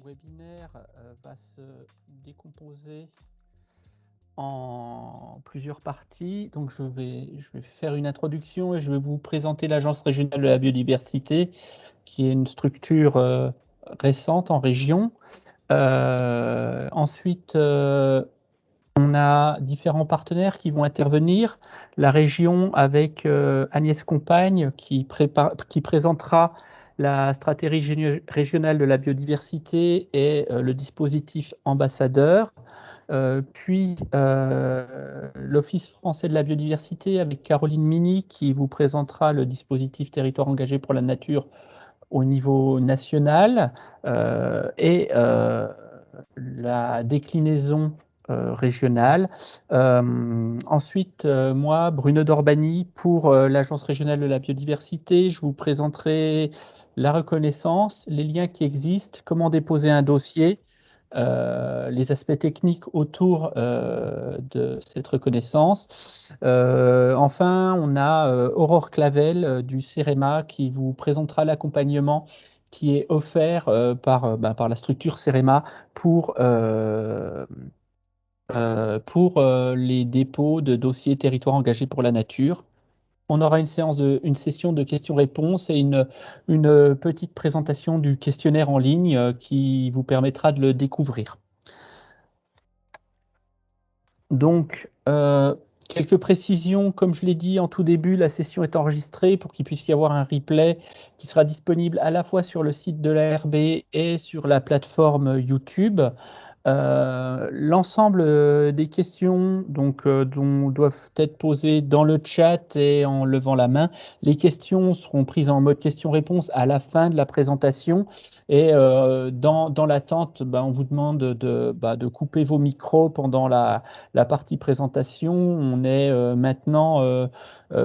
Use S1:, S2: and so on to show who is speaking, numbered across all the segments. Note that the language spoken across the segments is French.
S1: webinaire va se décomposer en plusieurs parties. Donc je vais faire une introduction et je vais vous présenter l'Agence régionale de la biodiversité, qui est une structure récente en région. Ensuite, on a différents partenaires qui vont intervenir. La région avec Agnès Compagne qui présentera la stratégie régionale de la biodiversité et le dispositif ambassadeur. Puis l'Office français de la biodiversité avec Caroline Mini qui vous présentera le dispositif territoire engagé pour la nature au niveau national et la déclinaison régionale. Ensuite, moi, Bruno Dorbani, pour l'Agence régionale de la biodiversité, je vous présenterai la reconnaissance, les liens qui existent, comment déposer un dossier, les aspects techniques autour de cette reconnaissance. Enfin, on a Aurore Clavel du CEREMA qui vous présentera l'accompagnement qui est offert par la structure CEREMA pour les dépôts de dossiers territoires engagés pour la nature. On aura une session de questions-réponses et une petite présentation du questionnaire en ligne qui vous permettra de le découvrir. Donc, quelques précisions, comme je l'ai dit en tout début, la session est enregistrée pour qu'il puisse y avoir un replay qui sera disponible à la fois sur le site de l'ARB et sur la plateforme YouTube. L'ensemble des questions dont doivent être posées dans le chat et en levant la main, les questions seront prises en mode question-réponse à la fin de la présentation et dans l'attente, on vous demande de couper vos micros pendant la partie présentation. On est maintenant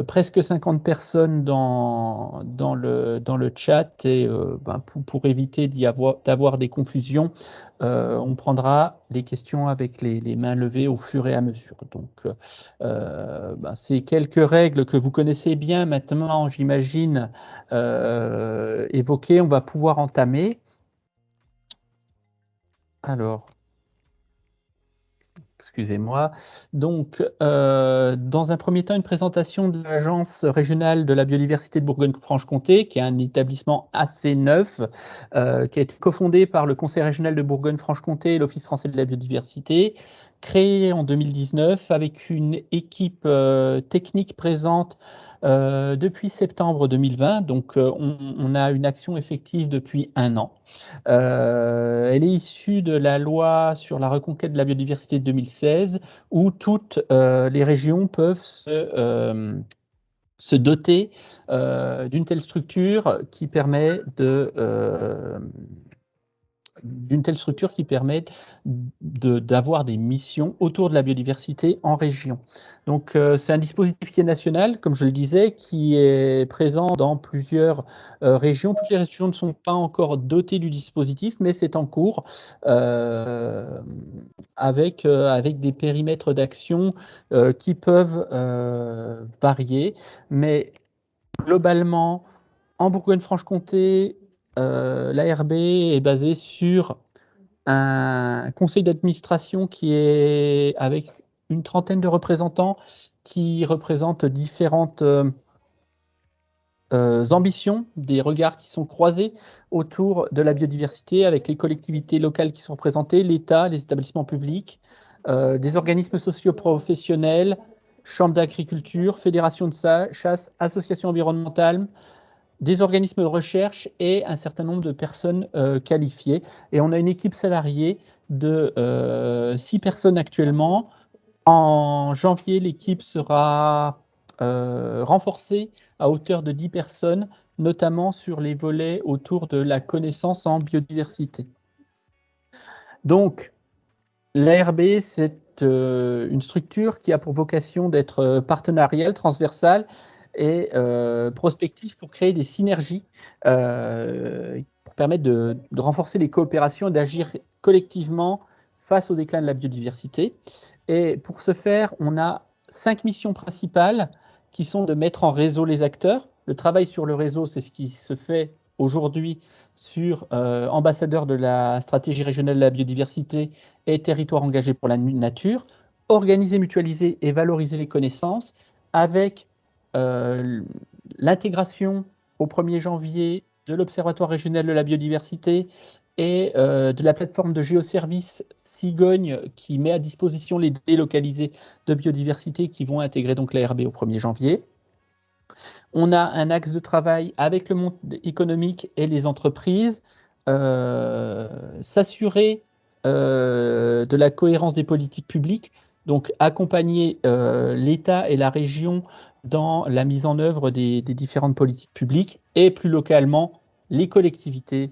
S1: presque 50 personnes dans le chat et pour éviter d'avoir des confusions, on prendra les questions avec les mains levées au fur et à mesure. Donc, ces quelques règles que vous connaissez bien maintenant, j'imagine, évoquées, on va pouvoir entamer. Alors, excusez-moi. Donc, dans un premier temps, une présentation de l'Agence régionale de la biodiversité de Bourgogne-Franche-Comté, qui est un établissement assez neuf, qui a été cofondé par le Conseil régional de Bourgogne-Franche-Comté et l'Office français de la biodiversité, créé en 2019 avec une équipe technique présente depuis septembre 2020. Donc, on a une action effective depuis 1 an. Elle est issue de la loi sur la reconquête de la biodiversité de 2016, où toutes les régions peuvent se doter d'une telle structure qui permet d'avoir des missions autour de la biodiversité en région. Donc, c'est un dispositif qui est national, comme je le disais, qui est présent dans plusieurs régions. Toutes les régions ne sont pas encore dotées du dispositif, mais c'est en cours avec des périmètres d'action qui peuvent varier. Mais globalement, en Bourgogne-Franche-Comté, l'ARB est basée sur un conseil d'administration qui est avec une trentaine de représentants qui représentent différentes ambitions, des regards qui sont croisés autour de la biodiversité avec les collectivités locales qui sont représentées, l'État, les établissements publics, des organismes socio-professionnels, chambres d'agriculture, fédérations de chasse, associations environnementales, des organismes de recherche et un certain nombre de personnes qualifiées. Et on a une équipe salariée de 6 personnes actuellement. En janvier, l'équipe sera renforcée à hauteur de 10 personnes, notamment sur les volets autour de la connaissance en biodiversité. Donc, l'ARB, c'est une structure qui a pour vocation d'être partenariale, transversale et prospective pour créer des synergies pour permettre de renforcer les coopérations et d'agir collectivement face au déclin de la biodiversité. Et pour ce faire, on a 5 missions principales qui sont de mettre en réseau les acteurs. Le travail sur le réseau, c'est ce qui se fait aujourd'hui sur ambassadeur de la stratégie régionale de la biodiversité et territoire engagé pour la nature, organiser, mutualiser et valoriser les connaissances avec l'intégration au 1er janvier de l'Observatoire régional de la biodiversité et de la plateforme de géoservices Cigogne qui met à disposition les délocalisés de biodiversité qui vont intégrer donc l'ARB au 1er janvier. On a un axe de travail avec le monde économique et les entreprises, s'assurer de la cohérence des politiques publiques, donc accompagner l'État et la région dans la mise en œuvre des différentes politiques publiques et plus localement les collectivités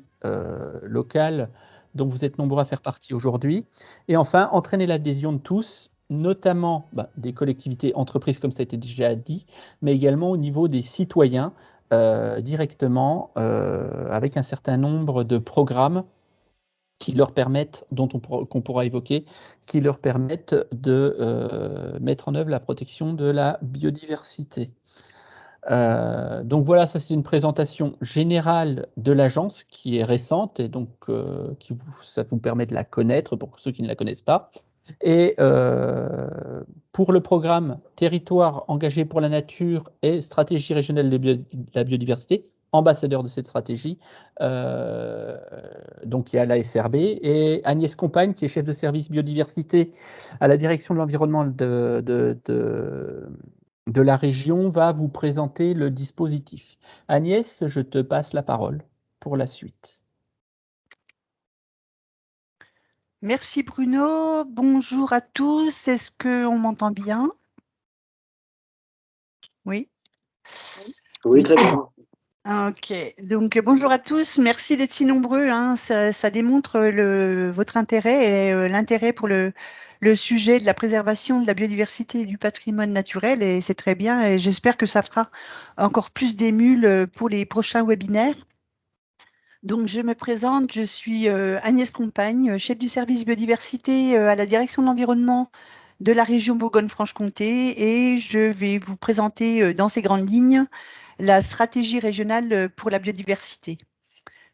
S1: locales dont vous êtes nombreux à faire partie aujourd'hui. Et enfin, entraîner l'adhésion de tous, notamment des collectivités entreprises comme ça a été déjà dit, mais également au niveau des citoyens directement avec un certain nombre de programmes qui leur permettent, qu'on pourra évoquer, qui leur permettent de mettre en œuvre la protection de la biodiversité. Donc voilà, ça c'est une présentation générale de l'agence qui est récente et donc ça vous permet de la connaître pour ceux qui ne la connaissent pas. Et pour le programme Territoire engagé pour la nature et stratégie régionale de la biodiversité, ambassadeur de cette stratégie, donc il y a la SRB et Agnès Compagne, qui est chef de service biodiversité à la direction de l'environnement de la région, va vous présenter le dispositif. Agnès, je te passe la parole pour la suite.
S2: Merci Bruno, bonjour à tous, est-ce qu'on m'entend bien? Oui.
S3: Oui, très bien.
S2: Ok, donc bonjour à tous, merci d'être si nombreux, hein. Ça démontre votre intérêt et l'intérêt pour le sujet de la préservation de la biodiversité et du patrimoine naturel, et c'est très bien, et j'espère que ça fera encore plus d'émules pour les prochains webinaires. Donc, je me présente, je suis Agnès Compagne, chef du service biodiversité à la direction de l'environnement de la région Bourgogne-Franche-Comté, et je vais vous présenter dans ces grandes lignes la stratégie régionale pour la biodiversité.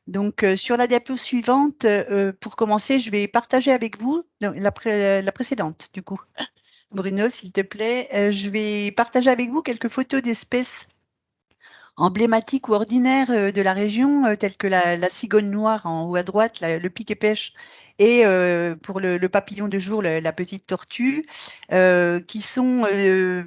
S2: Donc, sur la diapo suivante, pour commencer, je vais partager avec vous la précédente, du coup. Bruno, s'il te plaît, je vais partager avec vous quelques photos d'espèces emblématiques ou ordinaires de la région, telles que la cigogne noire en haut à droite, le piquet-pêche, et pour le papillon de jour, la petite tortue, qui sont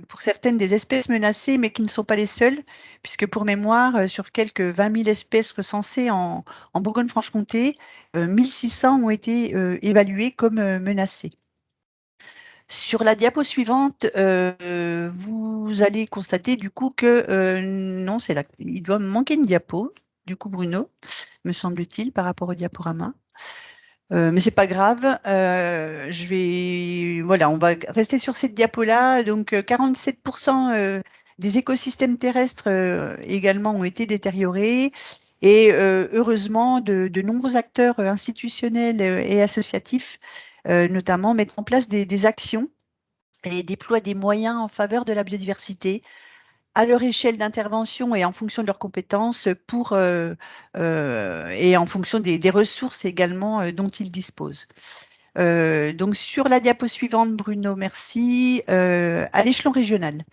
S2: pour certaines des espèces menacées, mais qui ne sont pas les seules, puisque pour mémoire, sur quelques 20 000 espèces recensées en Bourgogne-Franche-Comté, 1600 ont été évaluées comme menacées. Sur la diapo suivante, vous allez constater du coup que non, il doit me manquer une diapo, du coup Bruno, me semble-t-il, par rapport au diaporama. Mais c'est pas grave, voilà, on va rester sur cette diapo-là. Donc 47% des écosystèmes terrestres également ont été détériorés. Et heureusement, de nombreux acteurs institutionnels et associatifs, notamment, mettent en place des actions et déploient des moyens en faveur de la biodiversité à leur échelle d'intervention et en fonction de leurs compétences et en fonction des ressources également dont ils disposent. Donc sur la diapo suivante, Bruno, merci. À l'échelon régional,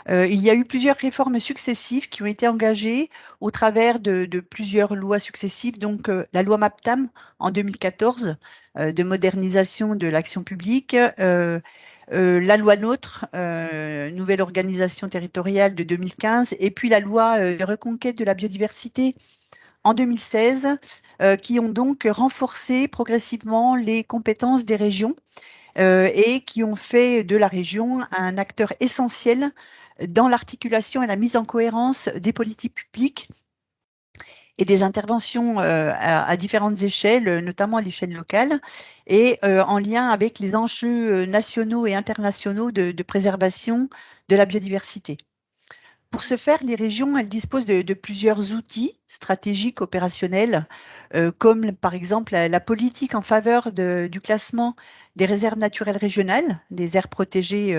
S2: il y a eu plusieurs réformes successives qui ont été engagées au travers de plusieurs lois successives. Donc, la loi MAPTAM en 2014 de modernisation de l'action publique, la loi NOTRe, nouvelle organisation territoriale de 2015, et puis la loi de reconquête de la biodiversité en 2016, qui ont donc renforcé progressivement les compétences des régions et qui ont fait de la région un acteur essentiel dans l'articulation et la mise en cohérence des politiques publiques et des interventions à différentes échelles, notamment à l'échelle locale, et en lien avec les enjeux nationaux et internationaux de préservation de la biodiversité. Pour ce faire, les régions, elles disposent de plusieurs outils stratégiques opérationnels, comme par exemple la politique en faveur du classement des réserves naturelles régionales, des aires protégées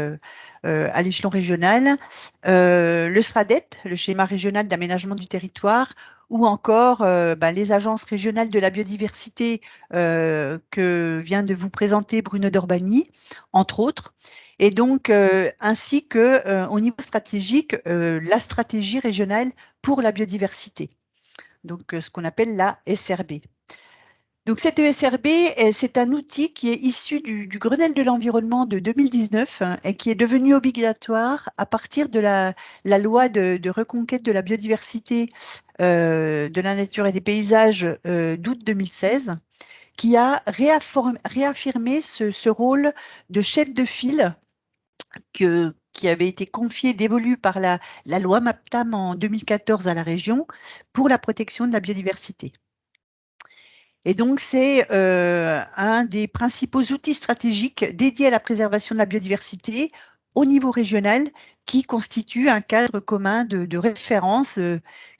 S2: à l'échelon régional, le SRADET, le schéma régional d'aménagement du territoire, ou encore les agences régionales de la biodiversité que vient de vous présenter Bruno Dorbani, entre autres, et donc ainsi que au niveau stratégique, la stratégie régionale pour la biodiversité, donc ce qu'on appelle la SRB. Donc cette ESRB, c'est un outil qui est issu du Grenelle de l'environnement de 2019 et qui est devenu obligatoire à partir de la loi de reconquête de la biodiversité, de la nature et des paysages d'août 2016, qui a réaffirmé ce rôle de chef de file qui avait été confié, dévolu par la loi MAPTAM en 2014 à la région pour la protection de la biodiversité. Et donc, c'est un des principaux outils stratégiques dédiés à la préservation de la biodiversité au niveau régional, qui constitue un cadre commun de référence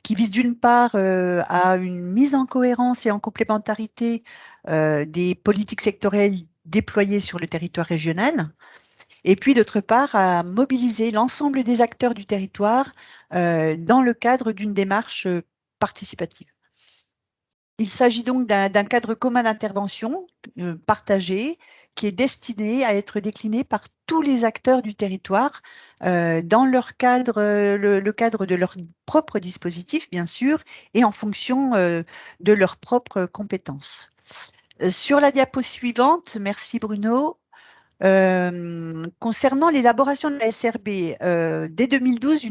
S2: qui vise d'une part à une mise en cohérence et en complémentarité des politiques sectorielles déployées sur le territoire régional, et puis d'autre part à mobiliser l'ensemble des acteurs du territoire dans le cadre d'une démarche participative. Il s'agit donc d'un cadre commun d'intervention partagé qui est destiné à être décliné par tous les acteurs du territoire dans leur cadre, le cadre de leur propre dispositif, bien sûr, et en fonction de leurs propres compétences. Sur la diapo suivante, merci Bruno. Concernant l'élaboration de la SRB, dès 2012,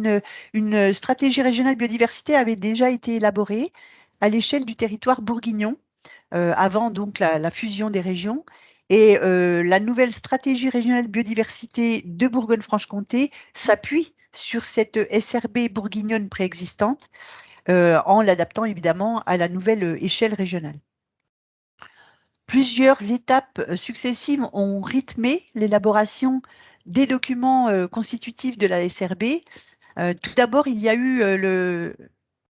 S2: une stratégie régionale biodiversité avait déjà été élaborée à l'échelle du territoire bourguignon, avant donc la fusion des régions. Et la nouvelle stratégie régionale biodiversité de Bourgogne-Franche-Comté s'appuie sur cette SRB bourguignonne préexistante, en l'adaptant évidemment à la nouvelle échelle régionale. Plusieurs étapes successives ont rythmé l'élaboration des documents constitutifs de la SRB. Tout d'abord, il y a eu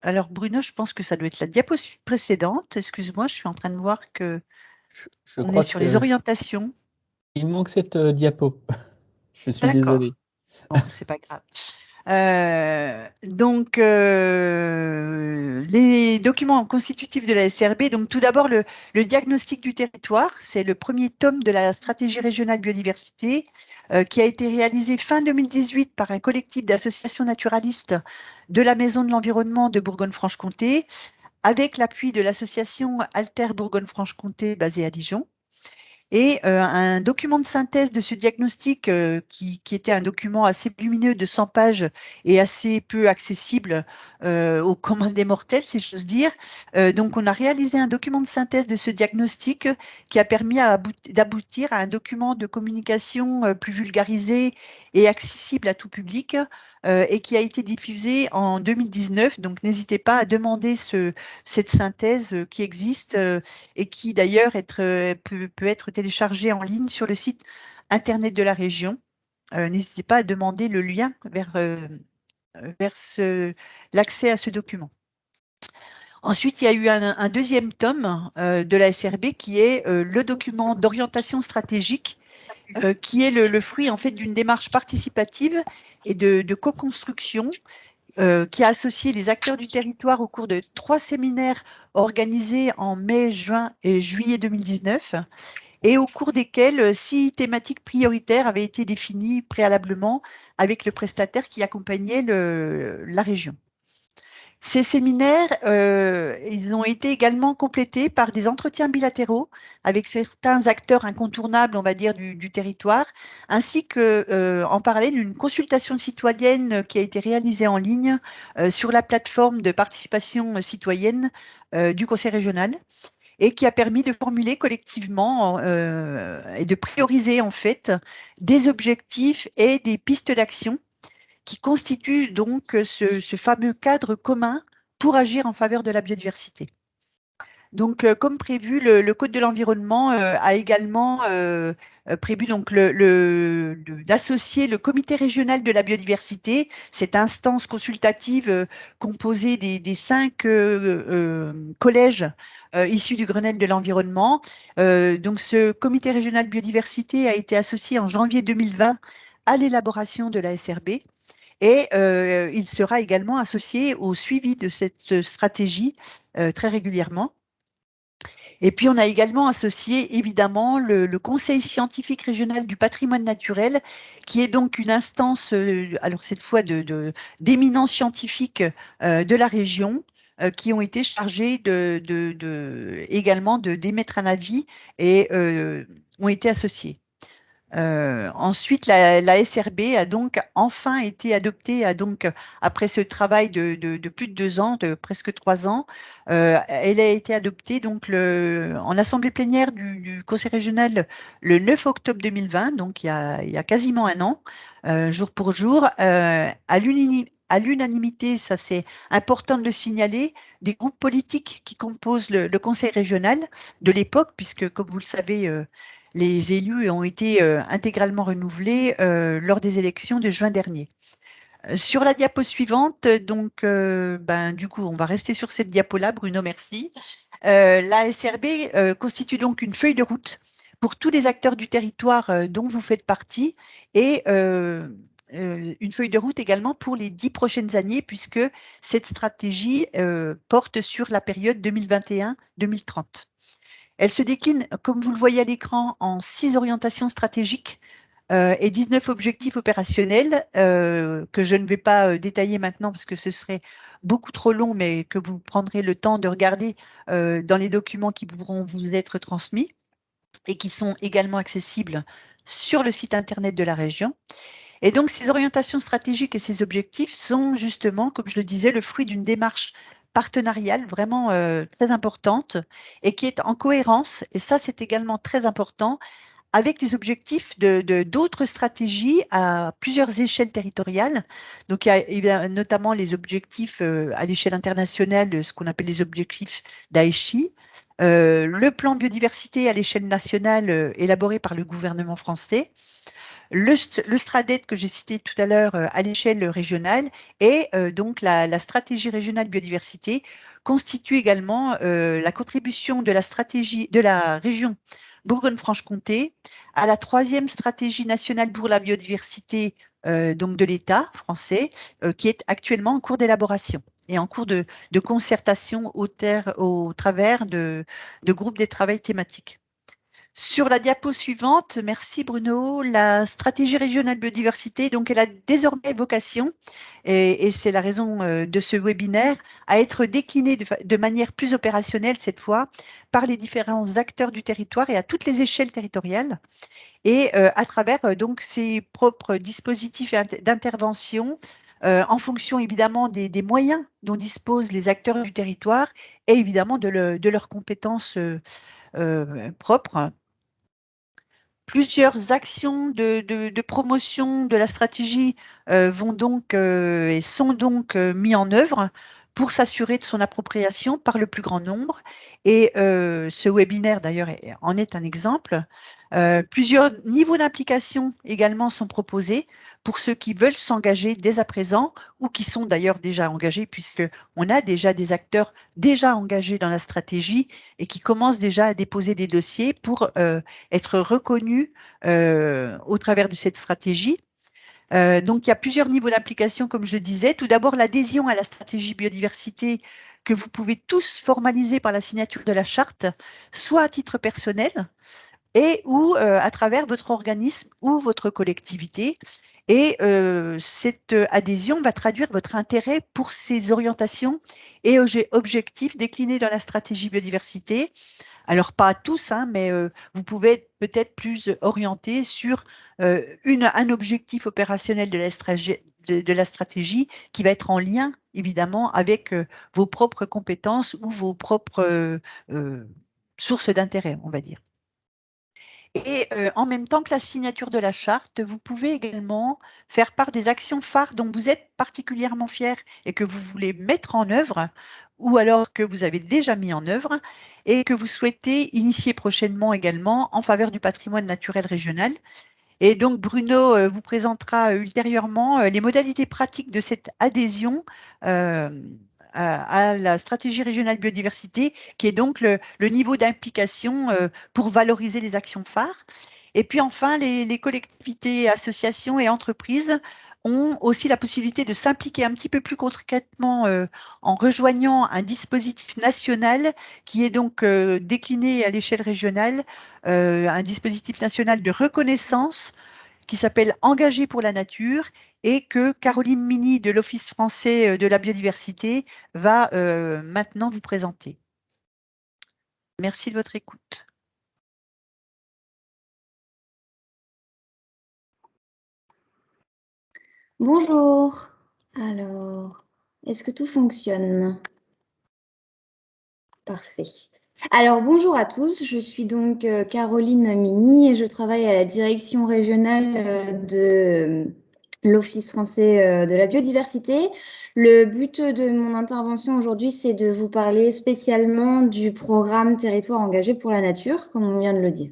S2: Alors Bruno, je pense que ça doit être la diapo précédente. Excuse-moi, je suis en train de voir que
S1: Je
S2: on
S1: crois
S2: est sur les
S1: que
S2: orientations.
S1: il manque cette diapo. Je suis désolé.
S2: D'accord. Bon, c'est pas grave. Donc, les documents constitutifs de la SRB, donc tout d'abord le diagnostic du territoire, c'est le premier tome de la stratégie régionale biodiversité qui a été réalisé fin 2018 par un collectif d'associations naturalistes de la Maison de l'Environnement de Bourgogne-Franche-Comté, avec l'appui de l'association Alter Bourgogne-Franche-Comté basée à Dijon. Et un document de synthèse de ce diagnostic qui était un document assez lumineux de 100 pages et assez peu accessible aux communs des mortels, si j'ose dire. Donc, on a réalisé un document de synthèse de ce diagnostic qui a permis d'aboutir à un document de communication plus vulgarisé et accessible à tout public et qui a été diffusé en 2019. Donc, n'hésitez pas à demander cette synthèse qui existe et qui d'ailleurs peut être téléchargé en ligne sur le site internet de la région. N'hésitez pas à demander le lien vers l'accès à ce document. Ensuite, il y a eu un deuxième tome de la SRB qui est le document d'orientation stratégique qui est le fruit en fait d'une démarche participative et de co-construction qui a associé les acteurs du territoire au cours de 3 séminaires organisés en mai, juin et juillet 2019, et au cours desquels 6 thématiques prioritaires avaient été définies préalablement avec le prestataire qui accompagnait la région. Ces séminaires, ils ont été également complétés par des entretiens bilatéraux avec certains acteurs incontournables, on va dire, du territoire, ainsi que, en parallèle, une consultation citoyenne qui a été réalisée en ligne sur la plateforme de participation citoyenne du Conseil régional et qui a permis de formuler collectivement et de prioriser en fait des objectifs et des pistes d'action qui constitue donc ce fameux cadre commun pour agir en faveur de la biodiversité. Donc, comme prévu, le Code de l'environnement a également prévu donc d'associer le comité régional de la biodiversité, cette instance consultative composée des 5 collèges issus du Grenelle de l'environnement. Donc, ce comité régional biodiversité a été associé en janvier 2020 à l'élaboration de la SRB. Et il sera également associé au suivi de cette stratégie très régulièrement. Et puis, on a également associé, évidemment, le Conseil scientifique régional du patrimoine naturel, qui est donc une instance, alors cette fois d'éminents scientifiques de la région, qui ont été chargés également d'émettre un avis et ont été associés. Ensuite, la SRB a donc enfin été adoptée, après ce travail de plus de 2 ans, de presque 3 ans, elle a été adoptée donc en assemblée plénière du Conseil régional le 9 octobre 2020, donc il y a quasiment un an, jour pour jour, à l'unanimité, ça c'est important de le signaler, des groupes politiques qui composent le Conseil régional de l'époque, puisque comme vous le savez, les élus ont été intégralement renouvelés lors des élections de juin dernier. Sur la diapo suivante, donc, du coup, on va rester sur cette diapo-là, Bruno, merci. La SRB constitue donc une feuille de route pour tous les acteurs du territoire dont vous faites partie et une feuille de route également pour les 10 prochaines années, puisque cette stratégie porte sur la période 2021-2030. Elle se décline, comme vous le voyez à l'écran, en 6 orientations stratégiques et 19 objectifs opérationnels que je ne vais pas détailler maintenant parce que ce serait beaucoup trop long, mais que vous prendrez le temps de regarder dans les documents qui pourront vous être transmis et qui sont également accessibles sur le site internet de la région. Et donc, ces orientations stratégiques et ces objectifs sont justement, comme je le disais, le fruit d'une démarche partenariale vraiment très importante et qui est en cohérence, et ça c'est également très important, avec les objectifs d'autres stratégies à plusieurs échelles territoriales. Donc, il y a notamment les objectifs à l'échelle internationale, ce qu'on appelle les objectifs d'Aichi, le plan biodiversité à l'échelle nationale élaboré par le gouvernement français, le STRADET que j'ai cité tout à l'heure à l'échelle régionale et donc la stratégie régionale biodiversité constitue également la contribution de la stratégie de la région Bourgogne-Franche-Comté à la 3e stratégie nationale pour la biodiversité donc de l'État français qui est actuellement en cours d'élaboration et en cours de concertation au travers de groupes de travail thématiques. Sur la diapo suivante, merci Bruno, la stratégie régionale biodiversité, donc elle a désormais vocation, et c'est la raison de ce webinaire, à être déclinée de manière plus opérationnelle cette fois par les différents acteurs du territoire et à toutes les échelles territoriales, et à travers donc ses propres dispositifs d'intervention en fonction évidemment des moyens dont disposent les acteurs du territoire et évidemment de leurs compétences propres. Plusieurs actions de promotion de la stratégie vont donc et sont donc mis en œuvre pour s'assurer de son appropriation par le plus grand nombre. Et ce webinaire, d'ailleurs, en est un exemple. Plusieurs niveaux d'implication également sont proposés pour ceux qui veulent s'engager dès à présent ou qui sont d'ailleurs déjà engagés, puisqu'on a déjà des acteurs déjà engagés dans la stratégie et qui commencent déjà à déposer des dossiers pour être reconnus au travers de cette stratégie. Donc, il y a plusieurs niveaux d'application, comme je le disais. Tout d'abord, l'adhésion à la stratégie biodiversité que vous pouvez tous formaliser par la signature de la charte, soit à titre personnel et ou à travers votre organisme ou votre collectivité. Et cette adhésion va traduire votre intérêt pour ces orientations et objectifs déclinés dans la stratégie biodiversité. Alors, pas à tous, hein, mais vous pouvez être peut-être plus orienté sur un objectif opérationnel de la stratégie qui va être en lien, évidemment, avec vos propres compétences ou vos propres sources d'intérêt, on va dire. Et en même temps que la signature de la charte, vous pouvez également faire part des actions phares dont vous êtes particulièrement fiers et que vous voulez mettre en œuvre, ou alors que vous avez déjà mis en œuvre et que vous souhaitez initier prochainement également en faveur du patrimoine naturel régional. Et donc Bruno vous présentera ultérieurement les modalités pratiques de cette adhésion à la stratégie régionale biodiversité, qui est donc le niveau d'implication pour valoriser les actions phares. Et puis enfin, les collectivités, associations et entreprises ont aussi la possibilité de s'impliquer un petit peu plus concrètement en rejoignant un dispositif national qui est donc décliné à l'échelle régionale, un dispositif national de reconnaissance qui s'appelle Engagé pour la nature et que Caroline Mini de l'Office français de la biodiversité va maintenant vous présenter. Merci de votre écoute.
S4: Bonjour. Alors, est-ce que tout fonctionne? Parfait. Alors, bonjour à tous. Je suis donc Caroline Mini et je travaille à la direction régionale de l'Office français de la biodiversité. Le but de mon intervention aujourd'hui, c'est de vous parler spécialement du programme Territoire engagé pour la nature, comme on vient de le dire.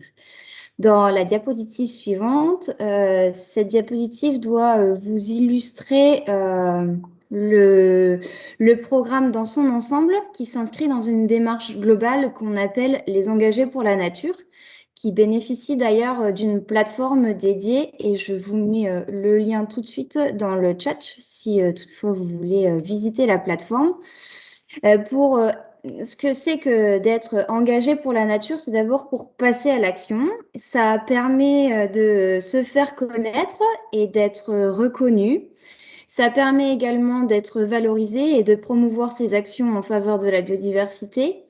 S4: Dans la diapositive suivante, cette diapositive doit vous illustrer le programme dans son ensemble qui s'inscrit dans une démarche globale qu'on appelle les engagés pour la nature, qui bénéficie d'ailleurs d'une plateforme dédiée et je vous mets le lien tout de suite dans le chat si toutefois vous voulez visiter la plateforme. Pour ce que c'est que d'être engagé pour la nature, c'est d'abord pour passer à l'action. Ça permet de se faire connaître et d'être reconnu. Ça permet également d'être valorisé et de promouvoir ses actions en faveur de la biodiversité.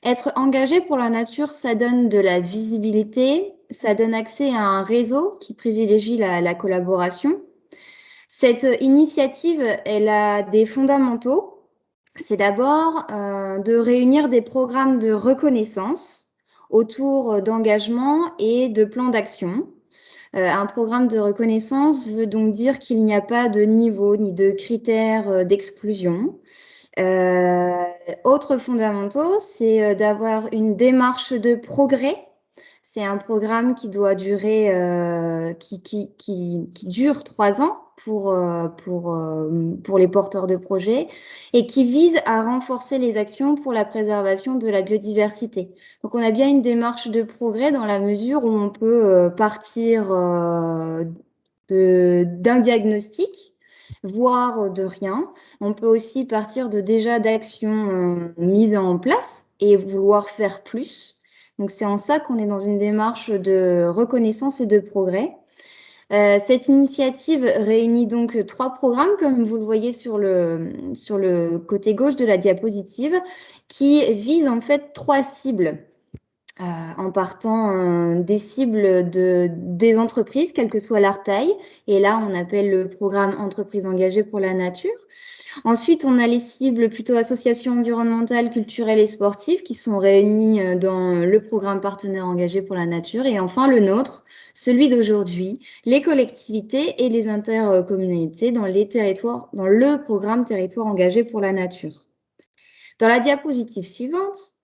S4: Être engagé pour la nature, ça donne de la visibilité, ça donne accès à un réseau qui privilégie la collaboration. Cette initiative, elle a des fondamentaux. C'est d'abord de réunir des programmes de reconnaissance autour d'engagement et de plans d'action. Un programme de reconnaissance veut donc dire qu'il n'y a pas de niveau ni de critères d'exclusion. Autres fondamentaux, c'est d'avoir une démarche de progrès. C'est un programme qui doit durer, qui dure 3 ans pour les porteurs de projets et qui vise à renforcer les actions pour la préservation de la biodiversité. Donc, on a bien une démarche de progrès dans la mesure où on peut partir d'un diagnostic, voire de rien. On peut aussi partir de déjà d'actions mises en place et vouloir faire plus. Donc, c'est en ça qu'on est dans une démarche de reconnaissance et de progrès. Cette initiative réunit donc 3 programmes, comme vous le voyez sur le côté gauche de la diapositive, qui visent en fait 3 cibles. En partant des cibles des entreprises, quelle que soit leur taille. Et là, on appelle le programme Entreprises engagées pour la nature. Ensuite, on a les cibles plutôt associations environnementales, culturelles et sportives qui sont réunies dans le programme Partenaires engagés pour la nature. Et enfin, le nôtre, celui d'aujourd'hui, les collectivités et les intercommunalités dans le programme Territoire engagé pour la nature. Dans la diapositive suivante,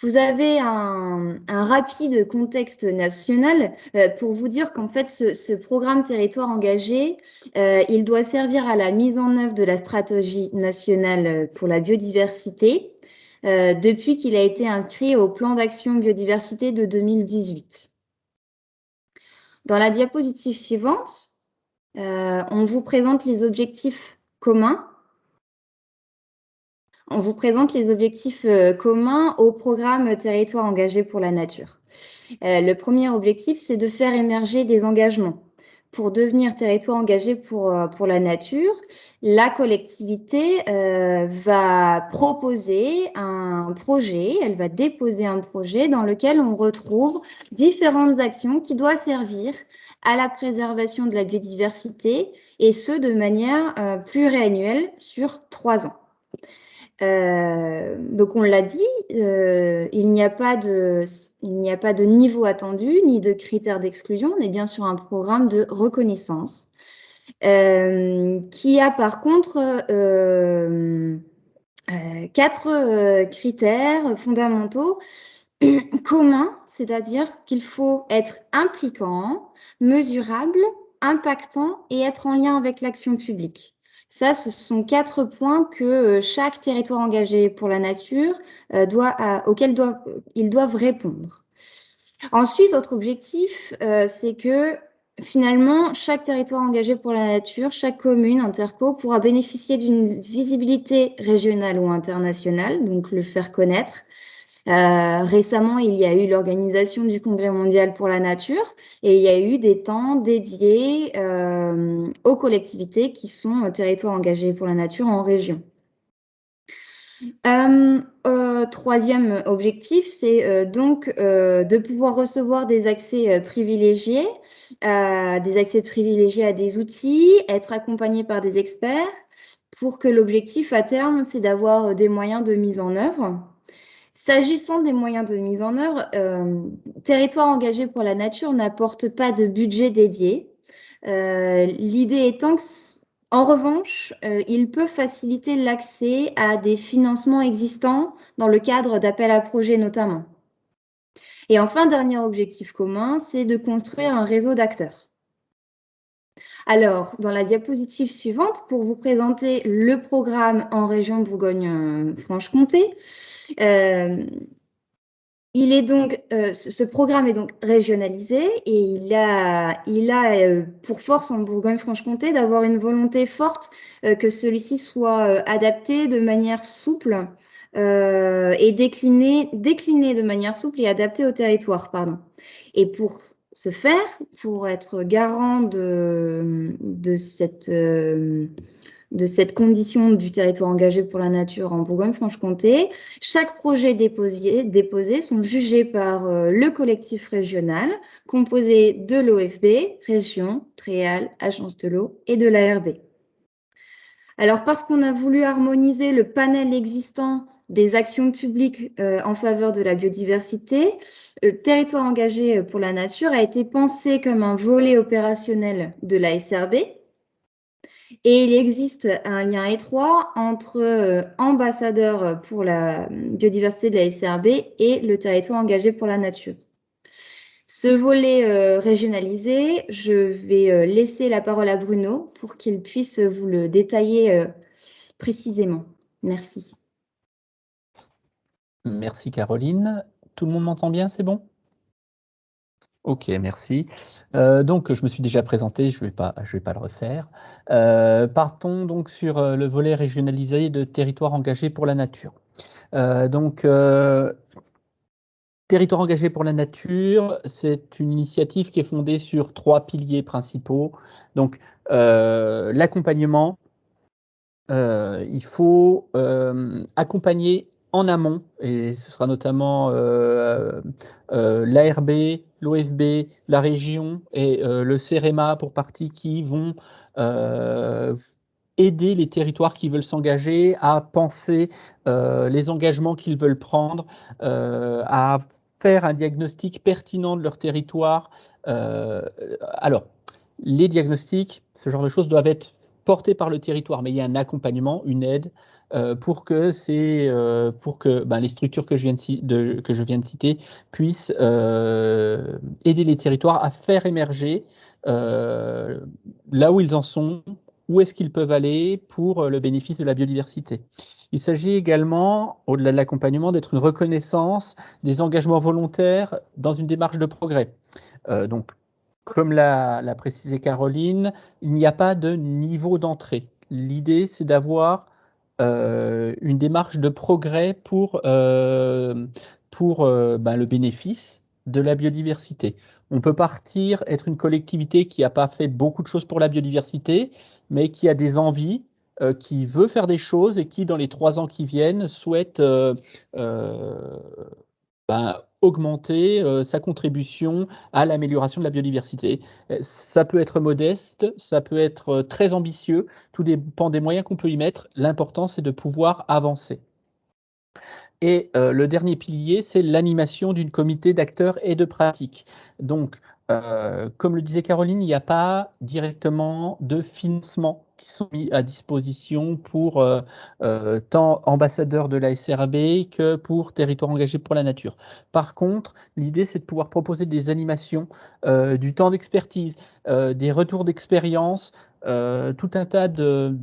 S4: vous avez un rapide contexte national pour vous dire qu'en fait, ce programme Territoire engagé, il doit servir à la mise en œuvre de la stratégie nationale pour la biodiversité depuis qu'il a été inscrit au plan d'action biodiversité de 2018. Dans la diapositive suivante, on vous présente les objectifs communs. On vous présente les objectifs communs au programme Territoire engagé pour la nature. Le premier objectif, c'est de faire émerger des engagements. Pour devenir territoire engagé pour la nature, la collectivité va proposer un projet, elle va déposer un projet dans lequel on retrouve différentes actions qui doivent servir à la préservation de la biodiversité et ce, de manière pluriannuelle sur 3 ans. Donc on l'a dit, il n'y a pas de niveau attendu ni de critères d'exclusion. On est bien sur un programme de reconnaissance qui a par contre 4 critères fondamentaux communs, c'est-à-dire qu'il faut être impliquant, mesurable, impactant et être en lien avec l'action publique. Ça, ce sont 4 points que chaque territoire engagé pour la nature auxquels ils doivent répondre. Ensuite, autre objectif, c'est que finalement, chaque territoire engagé pour la nature, chaque commune, interco, pourra bénéficier d'une visibilité régionale ou internationale, donc le faire connaître. Récemment, il y a eu l'organisation du Congrès mondial pour la nature et il y a eu des temps dédiés aux collectivités qui sont territoires engagés pour la nature en région. Troisième objectif, c'est donc de pouvoir recevoir des accès privilégiés à des outils, être accompagné par des experts pour que l'objectif à terme, c'est d'avoir des moyens de mise en œuvre. S'agissant des moyens de mise en œuvre, Territoire engagé pour la nature n'apporte pas de budget dédié. L'idée étant que en revanche, il peut faciliter l'accès à des financements existants dans le cadre d'appels à projets notamment. Et enfin, dernier objectif commun, c'est de construire un réseau d'acteurs. Alors, dans la diapositive suivante, pour vous présenter le programme en région Bourgogne-Franche-Comté, ce programme est donc régionalisé et il a pour force en Bourgogne-Franche-Comté d'avoir une volonté forte que celui-ci soit adapté de manière souple et décliné de manière souple et adapté au territoire, pardon. Et pour ce faire, pour être garant de cette condition du territoire engagé pour la nature en Bourgogne-Franche-Comté, chaque projet déposé sont jugés par le collectif régional composé de l'OFB, région, Tréal, agence de l'eau et de l'ARB. Alors parce qu'on a voulu harmoniser le panel existant des actions publiques en faveur de la biodiversité, le territoire engagé pour la nature a été pensé comme un volet opérationnel de la SRB. Et il existe un lien étroit entre ambassadeur pour la biodiversité de la SRB et le territoire engagé pour la nature. Ce volet régionalisé, je vais laisser la parole à Bruno pour qu'il puisse vous le détailler précisément. Merci.
S1: Merci Caroline. Tout le monde m'entend bien, c'est bon? Ok, merci. Donc, je me suis déjà présenté, je vais pas le refaire. Partons donc sur le volet régionalisé de territoire engagé pour la nature. Territoire engagé pour la nature, c'est une initiative qui est fondée sur 3 piliers principaux. Donc, l'accompagnement. Il faut accompagner en amont, et ce sera notamment l'ARB, l'OFB, la région et le CEREMA pour partie qui vont aider les territoires qui veulent s'engager à penser les engagements qu'ils veulent prendre, à faire un diagnostic pertinent de leur territoire. Alors, les diagnostics, ce genre de choses doivent être portés par le territoire, mais il y a un accompagnement, une aide pour que les structures que je viens de citer puissent aider les territoires à faire émerger là où ils en sont, où est-ce qu'ils peuvent aller pour le bénéfice de la biodiversité. Il s'agit également, au-delà de l'accompagnement, d'être une reconnaissance des engagements volontaires dans une démarche de progrès. Donc, comme l'a précisé Caroline, il n'y a pas de niveau d'entrée. L'idée, c'est d'avoir une démarche de progrès pour le bénéfice de la biodiversité. On peut partir, être une collectivité qui n'a pas fait beaucoup de choses pour la biodiversité, mais qui a des envies, qui veut faire des choses et qui, dans les 3 ans qui viennent, souhaite augmenter sa contribution à l'amélioration de la biodiversité. Ça peut être modeste, ça peut être très ambitieux, tout dépend des moyens qu'on peut y mettre. L'important, c'est de pouvoir avancer. Et le dernier pilier, c'est l'animation d'une comité d'acteurs et de pratiques. Donc, comme le disait Caroline, il n'y a pas directement de financement qui sont mis à disposition pour tant ambassadeurs de la SRB que pour territoires engagés pour la nature. Par contre, l'idée, c'est de pouvoir proposer des animations, du temps d'expertise, des retours d'expérience, tout un tas de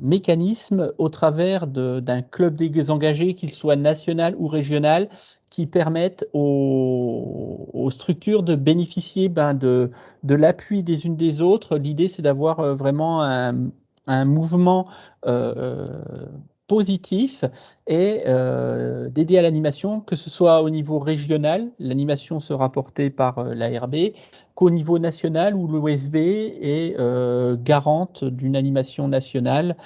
S1: mécanismes au travers d'un club des engagés, qu'il soit national ou régional, qui permettent aux structures de bénéficier de l'appui des unes des autres. L'idée, c'est d'avoir vraiment un mouvement positif et d'aider à l'animation, que ce soit au niveau régional, l'animation sera portée par l'ARB, qu'au niveau national où l'OFB est garante d'une animation nationale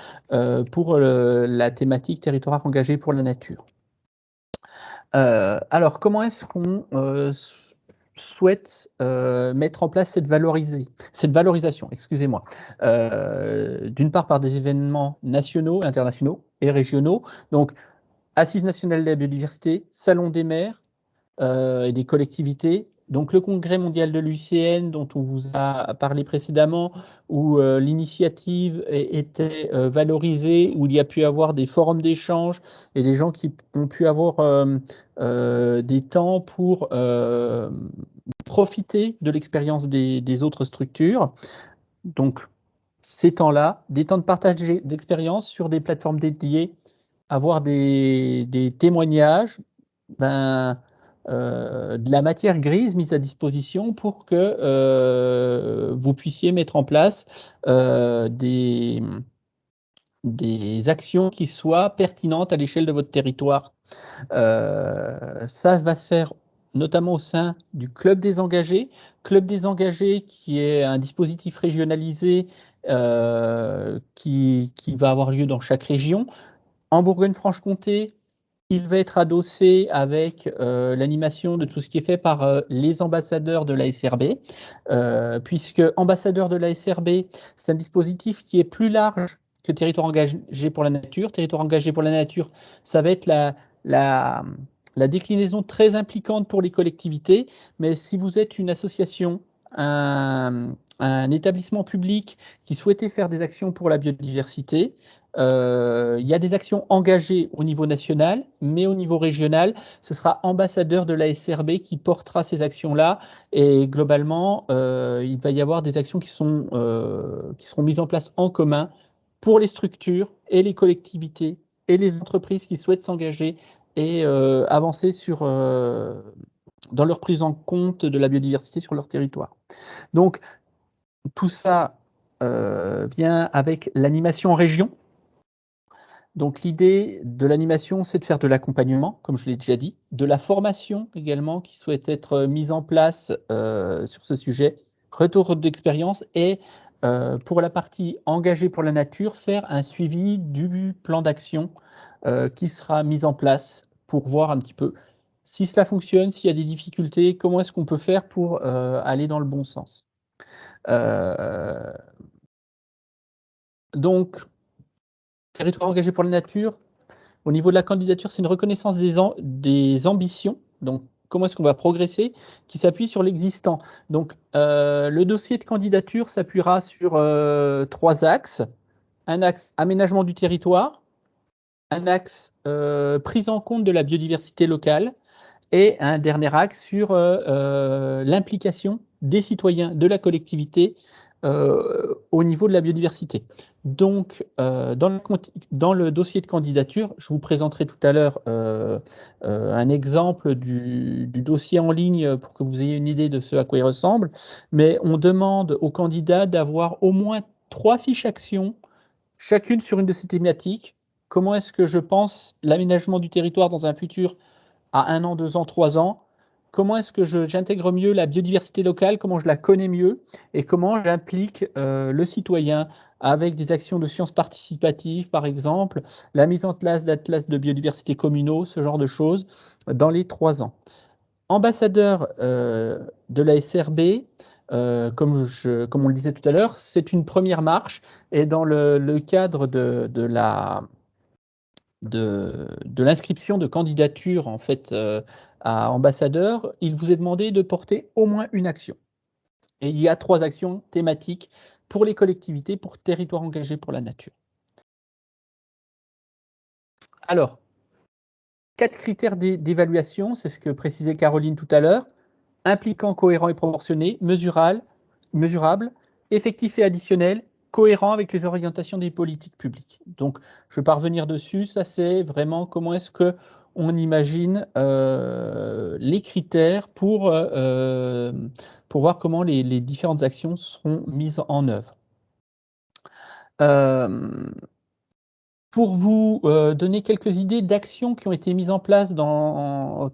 S1: pour la thématique territoire engagé pour la nature. Alors, comment est-ce qu'on souhaite mettre en place cette valorisation, excusez-moi, d'une part par des événements nationaux, internationaux et régionaux, donc Assises nationales de la biodiversité, Salon des maires et des collectivités, donc le Congrès mondial de l'UICN dont on vous a parlé précédemment, où l'initiative était valorisée, où il y a pu avoir des forums d'échange et des gens qui ont pu avoir des temps pour profiter de l'expérience des autres structures. Donc, ces temps-là, des temps de partage d'expérience sur des plateformes dédiées, avoir des témoignages, de la matière grise mise à disposition pour que vous puissiez mettre en place des actions qui soient pertinentes à l'échelle de votre territoire. Ça va se faire notamment au sein du Club des engagés. Club des engagés qui est un dispositif régionalisé qui va avoir lieu dans chaque région. En Bourgogne-Franche-Comté, il va être adossé avec l'animation de tout ce qui est fait par les ambassadeurs de la SRB, puisque ambassadeur de la SRB, c'est un dispositif qui est plus large que territoire engagé pour la nature. Territoire engagé pour la nature, ça va être la déclinaison très impliquante pour les collectivités, mais si vous êtes une association, un établissement public qui souhaitait faire des actions pour la biodiversité, il y a des actions engagées au niveau national, mais au niveau régional, ce sera ambassadeur de la SRB qui portera ces actions-là. Et globalement, il va y avoir des actions qui seront mises en place en commun pour les structures et les collectivités et les entreprises qui souhaitent s'engager et avancer dans leur prise en compte de la biodiversité sur leur territoire. Donc, tout ça vient avec l'animation en région. Donc l'idée de l'animation, c'est de faire de l'accompagnement, comme je l'ai déjà dit, de la formation également qui souhaite être mise en place sur ce sujet, retour d'expérience et pour la partie engagée pour la nature, faire un suivi du plan d'action qui sera mis en place pour voir un petit peu si cela fonctionne, s'il y a des difficultés, comment est-ce qu'on peut faire pour aller dans le bon sens. Donc, territoire engagé pour la nature, au niveau de la candidature, c'est une reconnaissance des ambitions, donc comment est-ce qu'on va progresser, qui s'appuie sur l'existant. Donc, le dossier de candidature s'appuiera sur 3 axes. Un axe aménagement du territoire, un axe prise en compte de la biodiversité locale, et un dernier axe sur l'implication des citoyens, de la collectivité au niveau de la biodiversité. Donc, dans le dossier de candidature, je vous présenterai tout à l'heure un exemple du dossier en ligne pour que vous ayez une idée de ce à quoi il ressemble, mais on demande aux candidats d'avoir au moins 3 fiches actions, chacune sur une de ces thématiques. Comment est-ce que je pense l'aménagement du territoire dans un futur à 1 an, 2 ans, 3 ans? Comment est-ce que j'intègre mieux la biodiversité locale? Comment je la connais mieux? Et comment j'implique le citoyen avec des actions de sciences participatives, par exemple, la mise en place d'atlas de biodiversité communaux, ce genre de choses, dans les 3 ans. Ambassadeur de la SRB, comme on le disait tout à l'heure, c'est une première marche. Et dans le cadre de l'inscription de candidature en fait à ambassadeur, il vous est demandé de porter au moins une action. Et il y a 3 actions thématiques pour les collectivités, pour territoires engagés pour la nature. Alors, 4 critères d'évaluation, c'est ce que précisait Caroline tout à l'heure: impliquant, cohérent et proportionné, mesurable, effectif et additionnel, cohérent avec les orientations des politiques publiques. Donc, je ne vais pas revenir dessus, ça c'est vraiment comment est-ce qu'on imagine les critères pour voir comment les différentes actions seront mises en œuvre. Pour vous donner quelques idées d'actions qui ont été mises en place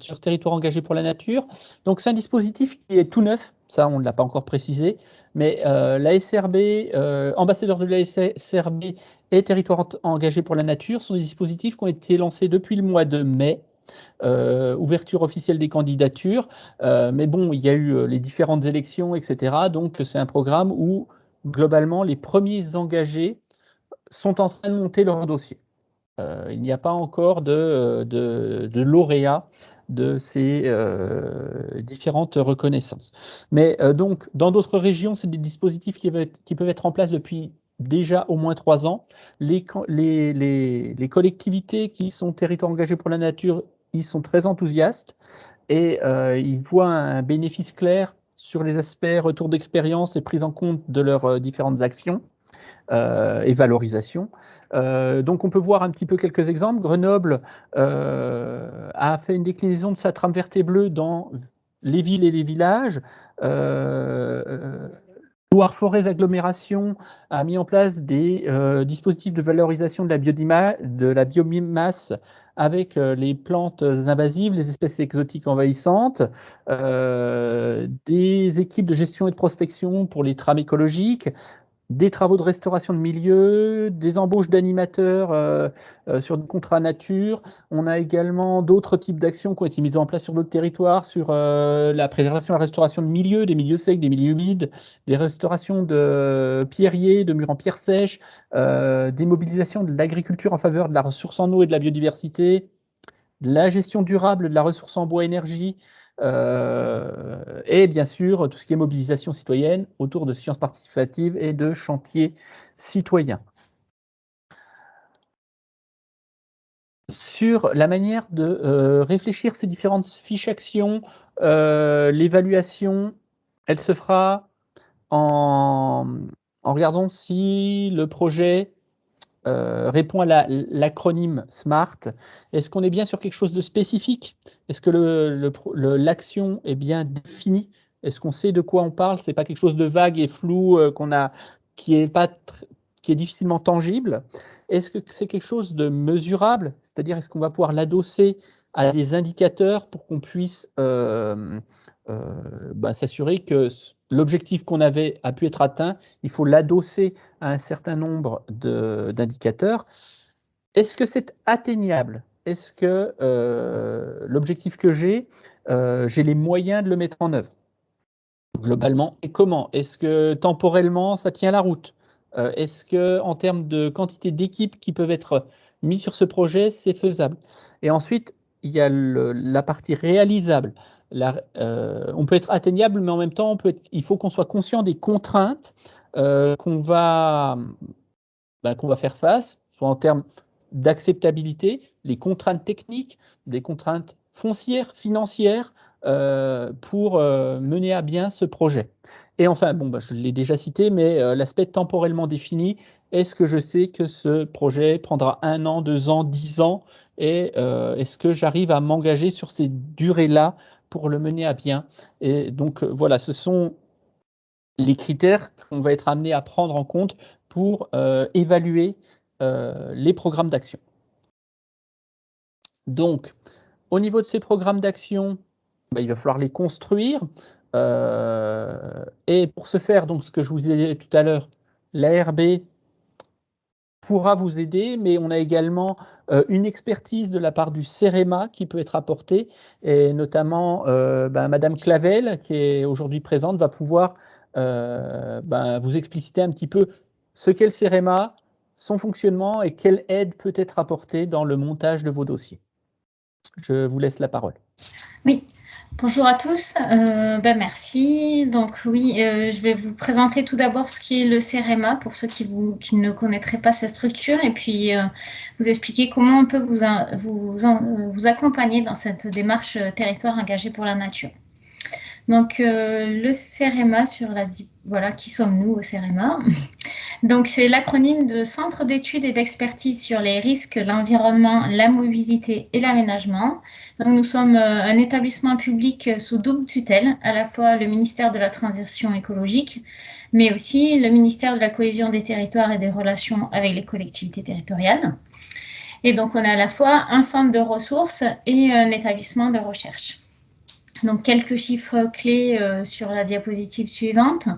S1: sur territoire engagé pour la nature. Donc c'est un dispositif qui est tout neuf, ça on ne l'a pas encore précisé, mais la SRB, ambassadeur de la SRB et territoire engagé pour la nature sont des dispositifs qui ont été lancés depuis le mois de mai. Ouverture officielle des candidatures, mais bon, il y a eu les différentes élections, etc. Donc c'est un programme où globalement les premiers engagés sont en train de monter leur dossier. Il n'y a pas encore de lauréats de ces différentes reconnaissances. Mais donc, dans d'autres régions, c'est des dispositifs qui peuvent être en place depuis déjà au moins 3 ans. Les collectivités qui sont territoires engagés pour la nature, ils sont très enthousiastes et ils voient un bénéfice clair sur les aspects retour d'expérience et prise en compte de leurs différentes actions. Et valorisation. Donc on peut voir un petit peu quelques exemples. Grenoble a fait une déclinaison de sa trame verte et bleue dans les villes et les villages. Loire Forez Agglomération a mis en place des dispositifs de valorisation de la biomasse avec les plantes invasives, les espèces exotiques envahissantes, des équipes de gestion et de prospection pour les trames écologiques, des travaux de restauration de milieux, des embauches d'animateurs sur des contrats nature. On a également d'autres types d'actions qui ont été mises en place sur d'autres territoires, sur la préservation et la restauration de milieux, des milieux secs, des milieux humides, des restaurations de pierriers, de murs en pierre sèche, des mobilisations de l'agriculture en faveur de la ressource en eau et de la biodiversité, la gestion durable de la ressource en bois énergie, et bien sûr tout ce qui est mobilisation citoyenne autour de sciences participatives et de chantiers citoyens. Sur la manière de réfléchir ces différentes fiches actions, l'évaluation, elle se fera en regardant si le projet répond à l'acronyme SMART. Est-ce qu'on est bien sur quelque chose de spécifique? Est-ce que l'action est bien définie? Est-ce qu'on sait de quoi on parle? C'est pas quelque chose de vague et flou qui est difficilement tangible? Est-ce que c'est quelque chose de mesurable? C'est-à-dire, est-ce qu'on va pouvoir l'adosser à des indicateurs pour qu'on puisse s'assurer que l'objectif qu'on avait a pu être atteint? Il faut l'adosser à un certain nombre d'indicateurs. Est-ce que c'est atteignable? Est-ce que l'objectif que j'ai les moyens de le mettre en œuvre? Globalement, et comment? Est-ce que temporellement, ça tient la route? Est-ce qu'en termes de quantité d'équipes qui peuvent être mis sur ce projet, c'est faisable? Et ensuite, il y a la partie réalisable. On peut être atteignable, mais en même temps, il faut qu'on soit conscient des contraintes qu'on va faire face, soit en termes d'acceptabilité, les contraintes techniques, des contraintes foncières, financières, pour mener à bien ce projet. Et enfin, je l'ai déjà cité, mais l'aspect temporellement défini, est-ce que je sais que ce projet prendra 1 an, 2 ans, 10 ans, et est-ce que j'arrive à m'engager sur ces durées-là pour le mener à bien? Et donc voilà, ce sont les critères qu'on va être amené à prendre en compte pour évaluer les programmes d'action. Donc, au niveau de ces programmes d'action, il va falloir les construire. Et pour ce faire, donc ce que je vous ai dit tout à l'heure, l'ARB pourra vous aider, mais on a également une expertise de la part du CEREMA qui peut être apportée, et notamment Madame Clavel, qui est aujourd'hui présente, va pouvoir vous expliciter un petit peu ce qu'est le CEREMA, son fonctionnement et quelle aide peut être apportée dans le montage de vos dossiers. Je vous laisse la parole.
S4: Oui,
S5: Bonjour à tous, merci. Donc oui, je vais vous présenter tout d'abord ce qui est le CEREMA pour ceux qui ne connaîtraient pas cette structure et puis vous expliquer comment on peut vous accompagner dans cette démarche territoire engagé pour la nature. Donc le CEREMA voilà, qui sommes-nous au CEREMA? Donc c'est l'acronyme de Centre d'études et d'expertise sur les risques, l'environnement, la mobilité et l'aménagement. Donc nous sommes un établissement public sous double tutelle, à la fois le ministère de la Transition écologique, mais aussi le ministère de la Cohésion des territoires et des relations avec les collectivités territoriales. Et donc on a à la fois un centre de ressources et un établissement de recherche. Donc, quelques chiffres clés sur la diapositive suivante.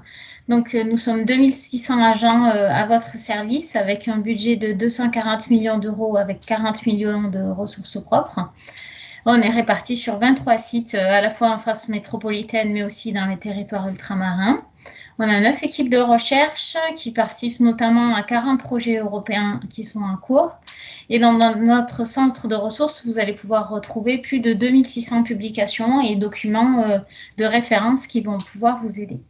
S5: Donc, nous sommes 2600 agents à votre service avec un budget de 240 millions d'euros avec 40 millions de ressources propres. On est répartis sur 23 sites à la fois en France métropolitaine mais aussi dans les territoires ultramarins. On a 9 équipes de recherche qui participent notamment à 40 projets européens qui sont en cours. Et dans notre centre de ressources, vous allez pouvoir retrouver plus de 2600 publications et documents de référence qui vont pouvoir vous aider.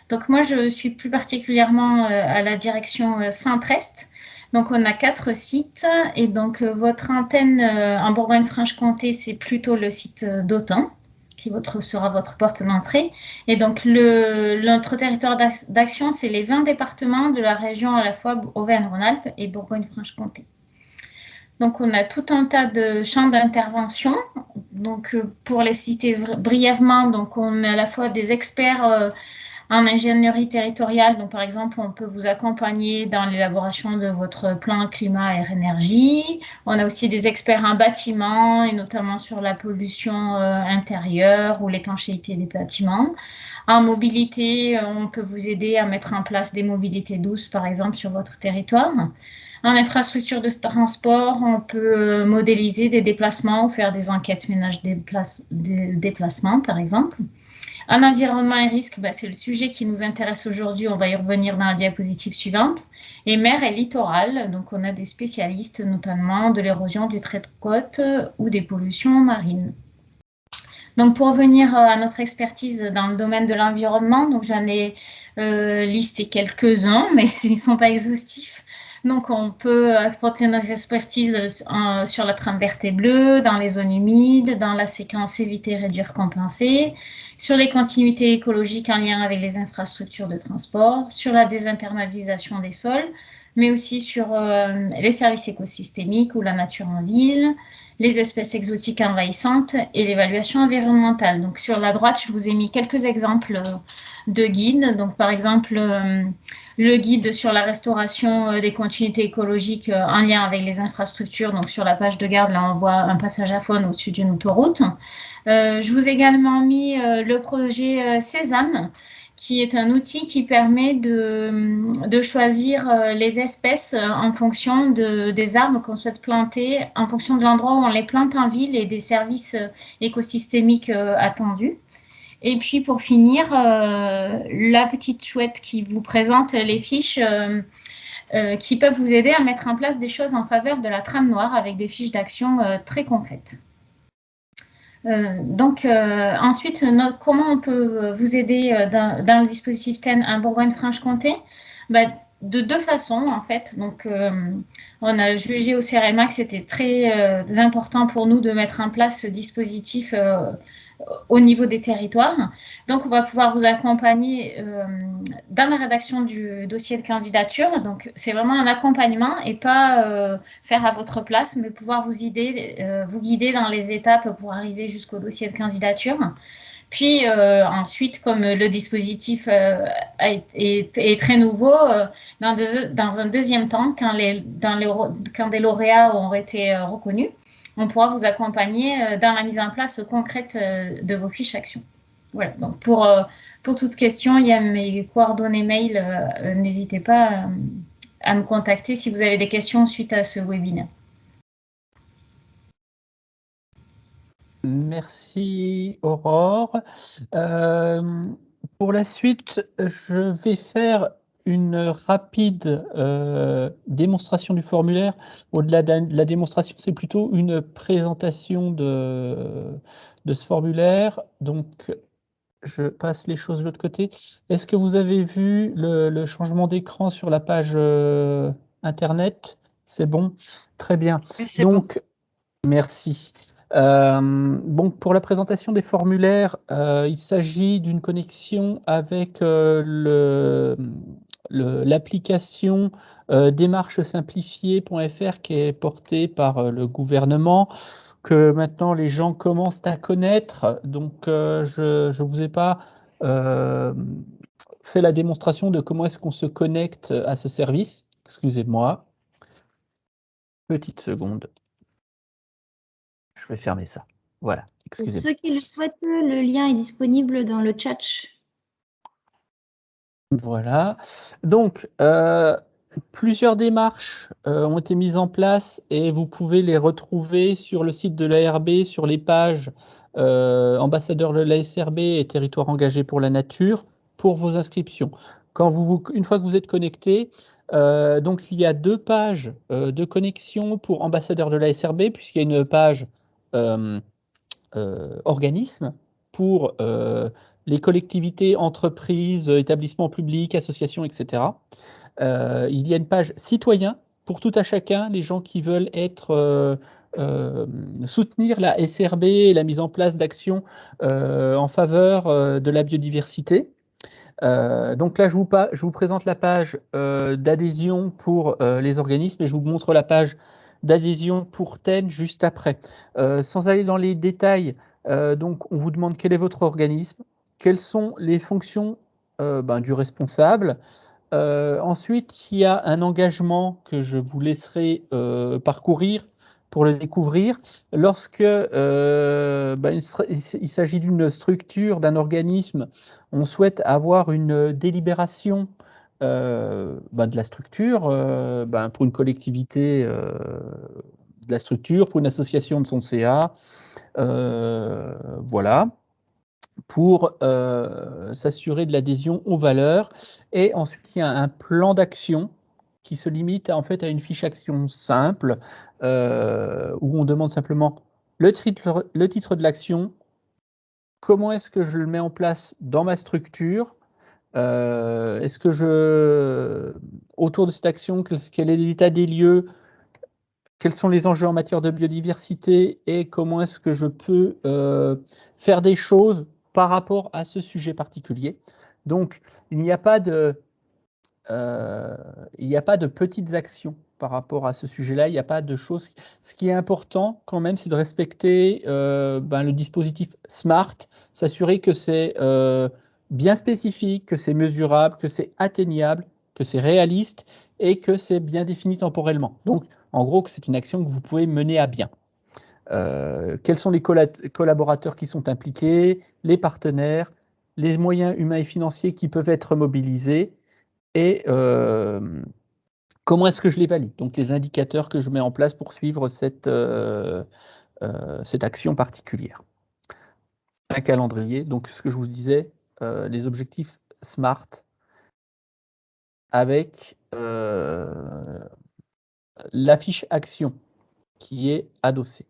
S5: Donc moi, je suis plus particulièrement à la direction Centre-Est. Donc on a 4 sites et donc votre antenne en Bourgogne-Franche-Comté, c'est plutôt le site d'Autun qui sera votre porte d'entrée. Et donc notre territoire d'action, c'est les 20 départements de la région à la fois Auvergne-Rhône-Alpes et Bourgogne-Franche-Comté. Donc, on a tout un tas de champs d'intervention. Donc, pour les citer brièvement, donc on a à la fois des experts en ingénierie territoriale. Donc, par exemple, on peut vous accompagner dans l'élaboration de votre plan climat, air, énergie. On a aussi des experts en bâtiment et notamment sur la pollution intérieure ou l'étanchéité des bâtiments. En mobilité, on peut vous aider à mettre en place des mobilités douces, par exemple, sur votre territoire. En infrastructure de transport, on peut modéliser des déplacements ou faire des enquêtes ménage déplacements, par exemple. En environnement et risque, c'est le sujet qui nous intéresse aujourd'hui. On va y revenir dans la diapositive suivante. Et mer et littoral, donc on a des spécialistes, notamment de l'érosion du trait de côte ou des pollutions marines. Donc, pour revenir à notre expertise dans le domaine de l'environnement, donc j'en ai listé quelques-uns, mais ils ne sont pas exhaustifs. Donc, on peut apporter notre expertise sur la trame verte et bleue, dans les zones humides, dans la séquence éviter, réduire, compenser, sur les continuités écologiques en lien avec les infrastructures de transport, sur la désimperméabilisation des sols, mais aussi sur les services écosystémiques ou la nature en ville, les espèces exotiques envahissantes et l'évaluation environnementale. Donc, sur la droite, je vous ai mis quelques exemples de guides. Donc, par exemple, le guide sur la restauration des continuités écologiques en lien avec les infrastructures. Donc, sur la page de garde, là, on voit un passage à faune au-dessus d'une autoroute. Je vous ai également mis le projet Sésame, qui est un outil qui permet de choisir les espèces en fonction des arbres qu'on souhaite planter, en fonction de l'endroit où on les plante en ville et des services écosystémiques attendus. Et puis pour finir, la petite chouette qui vous présente les fiches qui peuvent vous aider à mettre en place des choses en faveur de la trame noire avec des fiches d'action très concrètes. Ensuite, comment on peut vous aider dans le dispositif TEN en Bourgogne-Franche-Comté? De deux façons, en fait. Donc, on a jugé au CEREMA que c'était très important pour nous de mettre en place ce dispositif au niveau des territoires. Donc, on va pouvoir vous accompagner dans la rédaction du dossier de candidature. Donc, c'est vraiment un accompagnement et pas faire à votre place, mais pouvoir vous guider dans les étapes pour arriver jusqu'au dossier de candidature. Puis ensuite, comme le dispositif est très nouveau, dans un deuxième temps, quand des lauréats ont été reconnus, on pourra vous accompagner dans la mise en place concrète de vos fiches actions. Voilà, donc pour toute question, il y a mes coordonnées mail, n'hésitez pas à me contacter si vous avez des questions suite à ce webinaire.
S1: Merci Aurore. Pour la suite, je vais faire une rapide démonstration du formulaire. Au-delà de la démonstration, c'est plutôt une présentation de ce formulaire. Donc, je passe les choses de l'autre côté. Est-ce que vous avez vu le changement d'écran sur la page internet? C'est bon? Très bien.
S2: Oui, c'est bon.
S1: Donc, merci. Donc pour la présentation des formulaires, il s'agit d'une connexion avec l'application démarchesimplifiée.fr qui est portée par le gouvernement, que maintenant les gens commencent à connaître. Donc je ne vous ai pas fait la démonstration de comment est-ce qu'on se connecte à ce service. Excusez-moi. Petite seconde. Je vais fermer ça. Voilà,
S4: Pour
S1: excusez-moi.
S4: ceux qui le souhaitent, le lien est disponible dans le chat.
S1: Voilà. Donc, plusieurs démarches ont été mises en place et vous pouvez les retrouver sur le site de l'ARB, sur les pages ambassadeur de l'ASRB et territoire engagé pour la nature, pour vos inscriptions. Une fois que vous êtes connecté, donc il y a 2 pages de connexion pour ambassadeur de l'ASRB, puisqu'il y a une page organismes pour les collectivités, entreprises, établissements publics, associations, etc. Il y a une page citoyen pour tout à chacun, les gens qui veulent soutenir la SRB et la mise en place d'actions en faveur de la biodiversité. Donc là, je vous présente la page d'adhésion pour les organismes et je vous montre la page d'adhésion pour TEN juste après. Sans aller dans les détails, donc on vous demande quel est votre organisme, quelles sont les fonctions du responsable. Ensuite, il y a un engagement que je vous laisserai parcourir pour le découvrir. Lorsque il s'agit d'une structure, d'un organisme, on souhaite avoir une délibération de la structure, pour une collectivité de la structure, pour une association de son CA, voilà, pour s'assurer de l'adhésion aux valeurs. Et ensuite, il y a un plan d'action qui se limite en fait à une fiche action simple où on demande simplement le titre de l'action, comment est-ce que je le mets en place dans ma structure, est-ce que autour de cette action, quel est l'état des lieux, quels sont les enjeux en matière de biodiversité et comment est-ce que je peux faire des choses par rapport à ce sujet particulier. Donc, il n'y a pas de petites actions par rapport à ce sujet-là, il n'y a pas de choses. Ce qui est important quand même, c'est de respecter le dispositif SMART, s'assurer que c'est bien spécifique, que c'est mesurable, que c'est atteignable, que c'est réaliste et que c'est bien défini temporellement. Donc, en gros, que c'est une action que vous pouvez mener à bien. Quels sont les collaborateurs qui sont impliqués, les partenaires, les moyens humains et financiers qui peuvent être mobilisés et comment est-ce que je l'évalue? Donc les indicateurs que je mets en place pour suivre cette action particulière. Un calendrier, donc ce que je vous disais, les objectifs SMART avec la fiche action qui est adossée.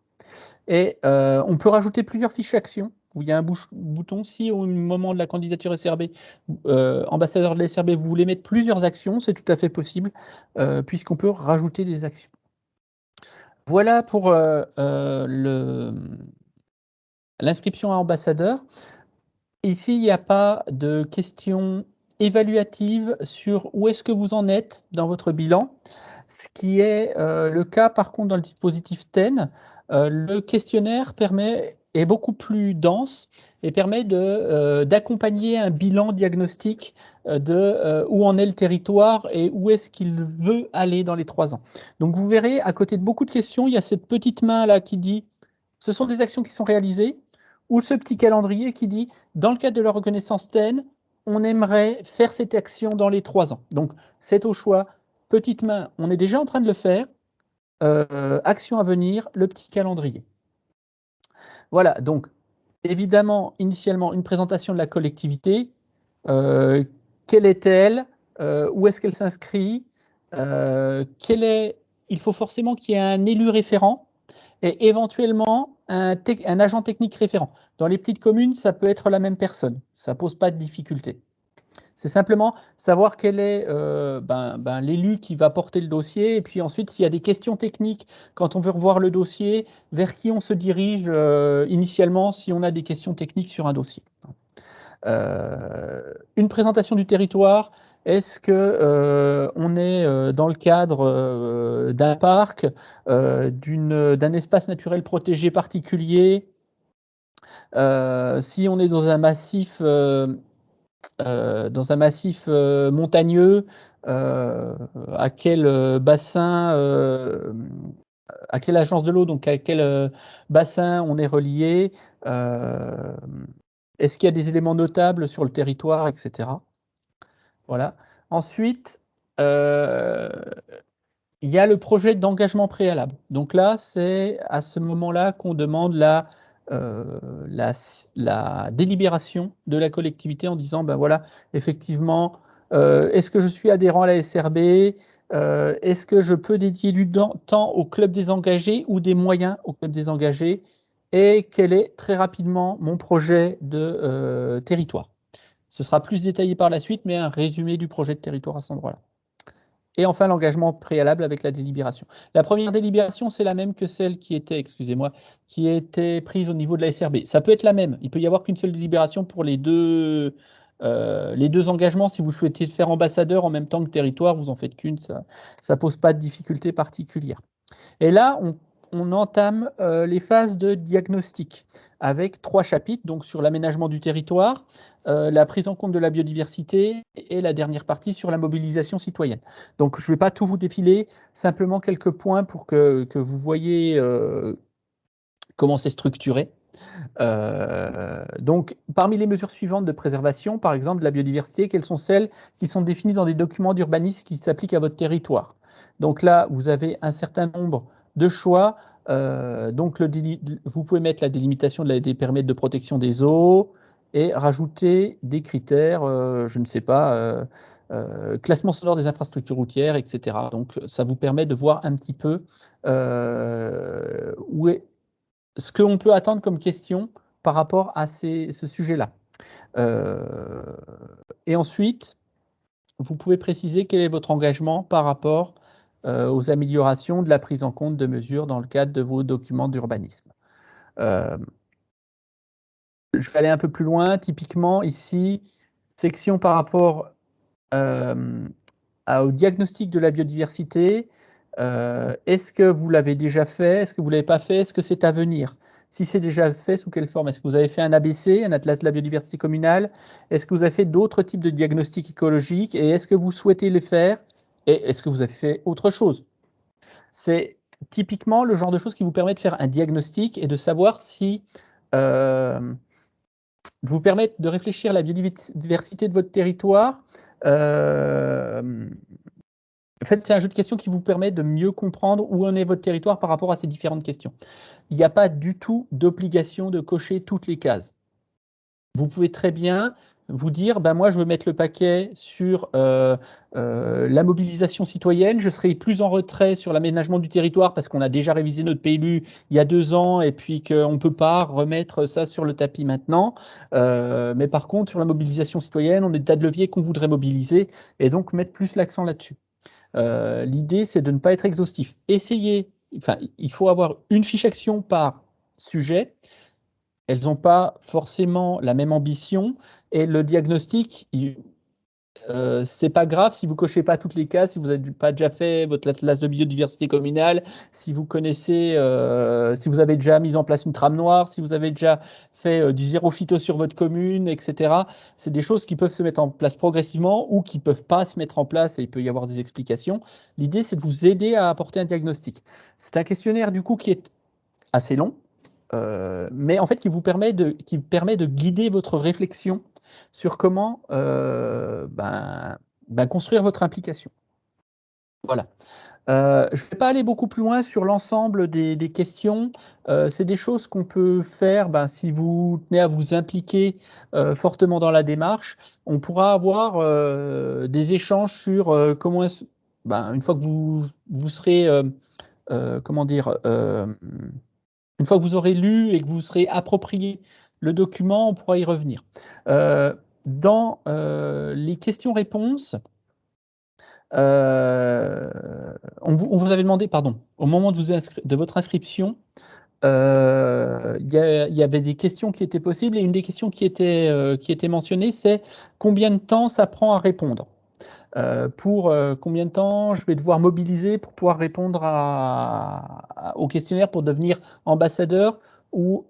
S1: Et on peut rajouter plusieurs fiches action où il y a un bouton. Si au moment de la candidature SRB, ambassadeur de la SRB, vous voulez mettre plusieurs actions, c'est tout à fait possible, puisqu'on peut rajouter des actions. Voilà pour l'inscription à ambassadeur. Ici, il n'y a pas de questions évaluatives sur où est-ce que vous en êtes dans votre bilan, ce qui est le cas par contre dans le dispositif TEN. Le questionnaire est beaucoup plus dense et permet d'accompagner un bilan diagnostique de où en est le territoire et où est-ce qu'il veut aller dans les 3 ans. Donc vous verrez, à côté de beaucoup de questions, il y a cette petite main là qui dit « ce sont des actions qui sont réalisées » ou ce petit calendrier qui dit « dans le cadre de la reconnaissance TEN, on aimerait faire cette action dans les 3 ans ». Donc c'est au choix. Petite main, on est déjà en train de le faire. Action à venir, le petit calendrier. Voilà, donc évidemment, initialement, une présentation de la collectivité. Quelle est-elle? où est-ce qu'elle s'inscrit, il faut forcément qu'il y ait un élu référent et éventuellement un agent technique référent. Dans les petites communes, ça peut être la même personne, ça ne pose pas de difficulté. C'est simplement savoir quel est l'élu qui va porter le dossier, et puis ensuite, s'il y a des questions techniques, quand on veut revoir le dossier, vers qui on se dirige initialement si on a des questions techniques sur un dossier. Une présentation du territoire, est-ce que on est dans le cadre d'un parc, d'un espace naturel protégé particulier, si on est dans un massif montagneux, à quel bassin, à quelle agence de l'eau, donc à quel bassin on est relié, est-ce qu'il y a des éléments notables sur le territoire, etc. Voilà. Ensuite, il y a le projet d'engagement préalable. Donc là, c'est à ce moment-là qu'on demande la délibération de la collectivité en disant, ben voilà, effectivement, est-ce que je suis adhérent à la SRB? Est-ce que je peux dédier du temps au club des engagés ou des moyens au club des engagés? Et quel est très rapidement mon projet de territoire? Ce sera plus détaillé par la suite, mais un résumé du projet de territoire à cet endroit-là. Et enfin, l'engagement préalable avec la délibération. La première délibération, c'est la même que celle qui était, qui était prise au niveau de la SRB. Ça peut être la même. Il peut y avoir qu'une seule délibération pour les deux engagements. Si vous souhaitez faire ambassadeur en même temps que territoire, vous en faites qu'une. Ça ne pose pas de difficulté particulière. Et là, on entame les phases de diagnostic avec 3 chapitres, donc sur l'aménagement du territoire, la prise en compte de la biodiversité et la dernière partie sur la mobilisation citoyenne. Donc je ne vais pas tout vous défiler, simplement quelques points pour que vous voyez comment c'est structuré. Donc, parmi les mesures suivantes de préservation, par exemple de la biodiversité, quelles sont celles qui sont définies dans des documents d'urbanisme qui s'appliquent à votre territoire? Donc là, vous avez un certain nombre de choix. Donc, vous pouvez mettre la délimitation des périmètres de protection des eaux et rajouter des critères, je ne sais pas, classement sonore des infrastructures routières, etc. Donc, ça vous permet de voir un petit peu où est ce qu'on peut attendre comme question par rapport à ce sujet-là. Et ensuite, vous pouvez préciser quel est votre engagement par rapport aux améliorations de la prise en compte de mesures dans le cadre de vos documents d'urbanisme. Je vais aller un peu plus loin. Typiquement, ici, section par rapport au diagnostic de la biodiversité. Est-ce que vous l'avez déjà fait? Est-ce que vous ne l'avez pas fait? Est-ce que c'est à venir? Si c'est déjà fait, sous quelle forme? Est-ce que vous avez fait un ABC, un atlas de la biodiversité communale? Est-ce que vous avez fait d'autres types de diagnostics écologiques? Et est-ce que vous souhaitez les faire? Et est-ce que vous avez fait autre chose? C'est typiquement le genre de choses qui vous permet de faire un diagnostic et de savoir si vous permettre de réfléchir à la biodiversité de votre territoire. En fait, c'est un jeu de questions qui vous permet de mieux comprendre où en est votre territoire par rapport à ces différentes questions. Il n'y a pas du tout d'obligation de cocher toutes les cases. Vous pouvez très bien vous dire, ben moi je veux mettre le paquet sur la mobilisation citoyenne, je serai plus en retrait sur l'aménagement du territoire parce qu'on a déjà révisé notre PLU il y a 2 ans et puis qu'on ne peut pas remettre ça sur le tapis maintenant. Mais par contre, sur la mobilisation citoyenne, on a des tas de leviers qu'on voudrait mobiliser et donc mettre plus l'accent là-dessus. L'idée, c'est de ne pas être exhaustif. Il faut avoir une fiche action par sujet. Elles n'ont pas forcément la même ambition et le diagnostic, c'est pas grave si vous cochez pas toutes les cases, si vous n'avez pas déjà fait votre atlas de biodiversité communale, si vous connaissez, si vous avez déjà mis en place une trame noire, si vous avez déjà fait du zéro phyto sur votre commune, etc. C'est des choses qui peuvent se mettre en place progressivement ou qui peuvent pas se mettre en place et il peut y avoir des explications. L'idée, c'est de vous aider à apporter un diagnostic. C'est un questionnaire du coup qui est assez long, mais en fait qui permet de guider votre réflexion sur comment construire votre implication. Voilà. Je ne vais pas aller beaucoup plus loin sur l'ensemble des questions. C'est des choses qu'on peut faire, si vous tenez à vous impliquer, fortement dans la démarche. On pourra avoir, des échanges sur, comment est-ce une fois que vous serez, comment dire? Une fois que vous aurez lu et que vous serez approprié le document, on pourra y revenir. Dans, les questions-réponses, on vous avait demandé, pardon, au moment de votre inscription, il y avait des questions qui étaient possibles et une des questions qui était mentionnée, c'est: combien de temps ça prend à répondre? Combien de temps je vais devoir mobiliser pour pouvoir répondre au questionnaire pour devenir ambassadeur ou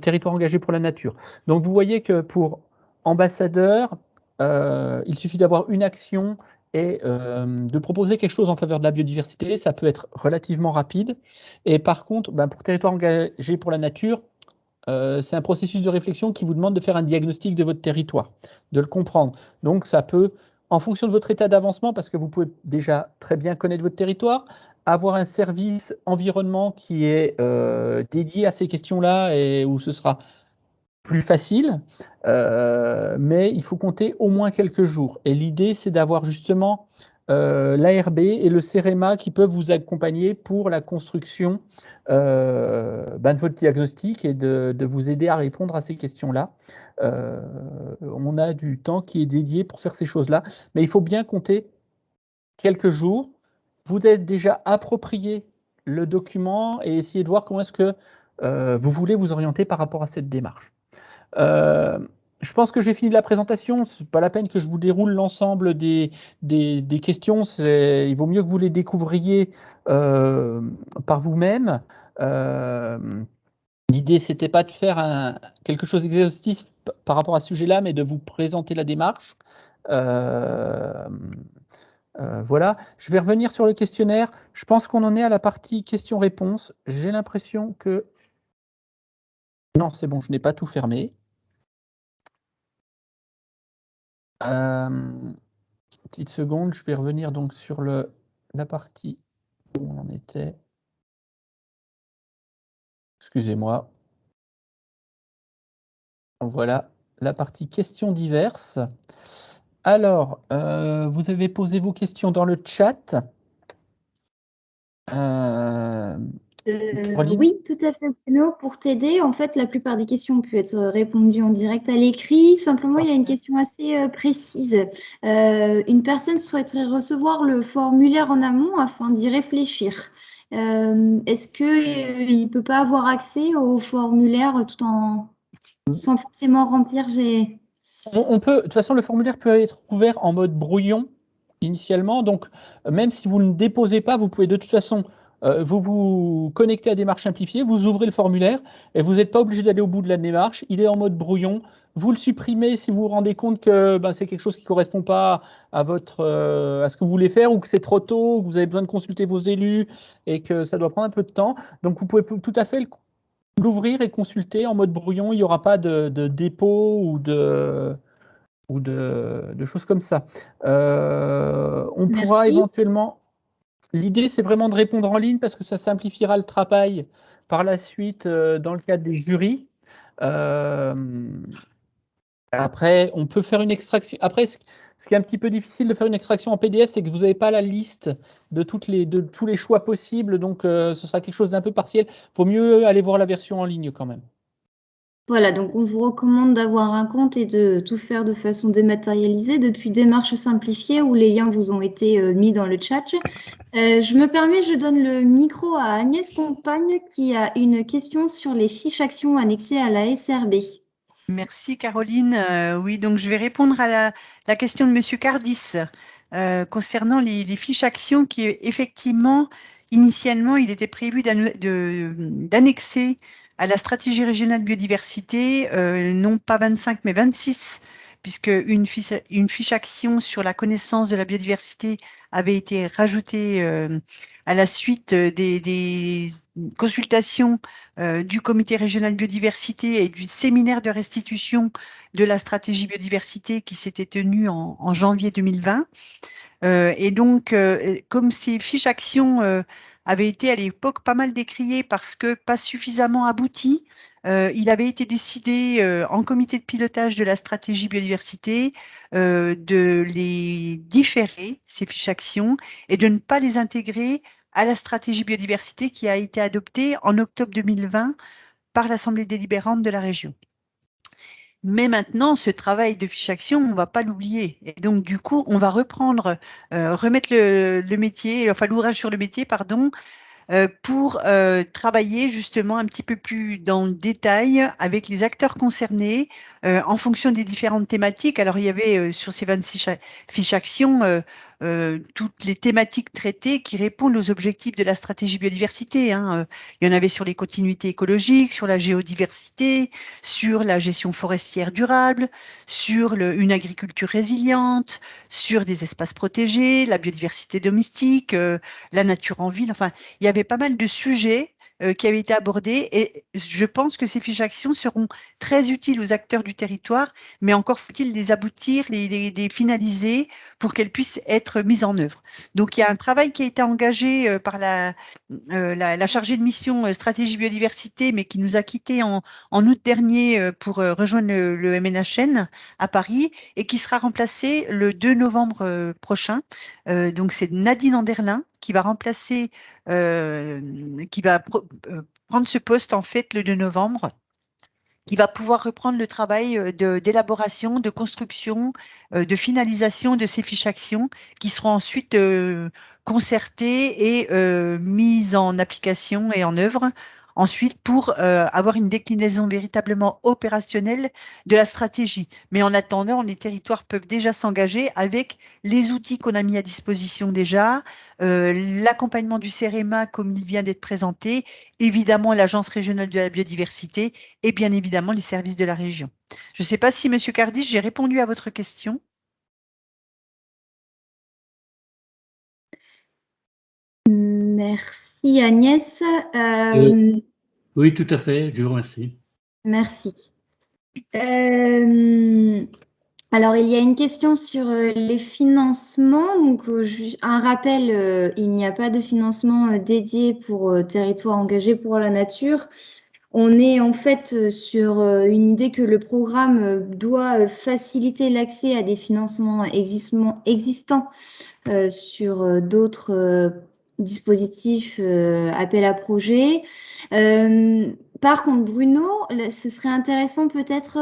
S1: territoire engagé pour la nature. Donc vous voyez que pour ambassadeur, il suffit d'avoir une action et de proposer quelque chose en faveur de la biodiversité, ça peut être relativement rapide. Et par contre, pour territoire engagé pour la nature, c'est un processus de réflexion qui vous demande de faire un diagnostic de votre territoire, de le comprendre. Donc ça peut, en fonction de votre état d'avancement, parce que vous pouvez déjà très bien connaître votre territoire, avoir un service environnement qui est dédié à ces questions-là et où ce sera plus facile, mais il faut compter au moins quelques jours. Et l'idée, c'est d'avoir justement l'ARB et le CEREMA qui peuvent vous accompagner pour la construction de votre diagnostic et de vous aider à répondre à ces questions-là. On a du temps qui est dédié pour faire ces choses-là, mais il faut bien compter quelques jours. Vous êtes déjà approprié le document et essayer de voir comment est-ce que vous voulez vous orienter par rapport à cette démarche. Je pense que j'ai fini la présentation. C'est pas la peine que je vous déroule l'ensemble des questions. Il vaut mieux que vous les découvriez par vous-même. L'idée, c'était pas de faire quelque chose d'exhaustif par rapport à ce sujet-là, mais de vous présenter la démarche. Voilà. Je vais revenir sur le questionnaire. Je pense qu'on en est à la partie questions-réponses. J'ai l'impression que... Non, c'est bon, je n'ai pas tout fermé. Petite seconde, je vais revenir donc sur la partie où on en était. Excusez-moi. Voilà, la partie questions diverses. Alors, vous avez posé vos questions dans le chat. Caroline ?
S4: Oui, tout à fait, Bruno. Pour t'aider, en fait, la plupart des questions ont pu être répondues en direct à l'écrit. Simplement, il y a une question assez précise. Une personne souhaiterait recevoir le formulaire en amont afin d'y réfléchir. Est-ce qu'il ne peut pas avoir accès au formulaire sans forcément remplir
S1: On peut, de toute façon, le formulaire peut être ouvert en mode brouillon initialement. Donc, même si vous ne déposez pas, vous pouvez de toute façon vous connecter à Démarche Simplifiée, vous ouvrez le formulaire et vous n'êtes pas obligé d'aller au bout de la démarche. Il est en mode brouillon. Vous le supprimez si vous vous rendez compte que c'est quelque chose qui ne correspond pas à ce que vous voulez faire, ou que c'est trop tôt, ou que vous avez besoin de consulter vos élus et que ça doit prendre un peu de temps. Donc, vous pouvez tout à fait l'ouvrir et consulter en mode brouillon. Il n'y aura pas de dépôt ou de choses comme ça. On pourra éventuellement... L'idée, c'est vraiment de répondre en ligne parce que ça simplifiera le travail par la suite dans le cadre des jurys. Après, on peut faire une extraction. Après, ce qui est un petit peu difficile de faire une extraction en PDF, c'est que vous n'avez pas la liste de tous les choix possibles, donc ce sera quelque chose d'un peu partiel. Il vaut mieux aller voir la version en ligne quand même.
S4: Voilà, donc on vous recommande d'avoir un compte et de tout faire de façon dématérialisée depuis Démarche Simplifiée où les liens vous ont été mis dans le chat. Je me permets, je donne le micro à Agnès Compagne qui a une question sur les fiches actions annexées à la SRB.
S2: Merci Caroline. Oui, donc je vais répondre à la question de Monsieur Cardis concernant les fiches actions qui, effectivement, initialement, il était prévu d'annexer à la stratégie régionale biodiversité, non pas 25, mais 26, puisque une fiche action sur la connaissance de la biodiversité avait été rajoutée à la suite des consultations du comité régional biodiversité et du séminaire de restitution de la stratégie biodiversité qui s'était tenu en janvier 2020. Et donc, comme ces fiches actions avaient été à l'époque pas mal décriées parce que pas suffisamment abouties, il avait été décidé en comité de pilotage de la stratégie biodiversité de les différer, ces fiches actions, et de ne pas les intégrer à la stratégie biodiversité qui a été adoptée en octobre 2020 par l'Assemblée délibérante de la région. Mais maintenant, ce travail de fiche action, on ne va pas l'oublier. Et donc, du coup, on va reprendre, remettre le métier, enfin l'ouvrage sur le métier, pardon, pour travailler justement un petit peu plus dans le détail avec les acteurs concernés en fonction des différentes thématiques. Alors, il y avait sur ces 26 fiches actions toutes les thématiques traitées qui répondent aux objectifs de la stratégie biodiversité, hein. Il y en avait sur les continuités écologiques, sur la géodiversité, sur la gestion forestière durable, sur une agriculture résiliente, sur des espaces protégés, la biodiversité domestique, la nature en ville. Enfin, il y avait pas mal de sujets qui avaient été abordés et je pense que ces fiches actions seront très utiles aux acteurs du territoire, mais encore faut-il les aboutir, les finaliser pour qu'elles puissent être mises en œuvre. Donc, il y a un travail qui a été engagé par la chargée de mission stratégie biodiversité, mais qui nous a quittés en août dernier pour rejoindre le MNHN à Paris et qui sera remplacé le 2 novembre prochain. Donc, c'est Nadine Anderlin qui va remplacer qui va prendre ce poste en fait le 2 novembre, qui va pouvoir reprendre le travail d'élaboration, de construction, de finalisation de ces fiches actions qui seront ensuite concertées et mises en application et en œuvre. Ensuite, pour avoir une déclinaison véritablement opérationnelle de la stratégie. Mais en attendant, les territoires peuvent déjà s'engager avec les outils qu'on a mis à disposition déjà, l'accompagnement du CEREMA comme il vient d'être présenté, évidemment l'Agence régionale de la biodiversité et bien évidemment les services de la région. Je ne sais pas si, Monsieur Cardis, j'ai répondu à votre question.
S4: Merci Agnès.
S6: Oui, tout à fait, je vous remercie.
S4: Merci. Alors, il y a une question sur les financements. Donc, un rappel, il n'y a pas de financement dédié pour territoire engagé pour la nature. On est en fait sur une idée que le programme doit faciliter l'accès à des financements existants sur d'autres dispositifs appel à projets. Par contre, Bruno, ce serait intéressant peut-être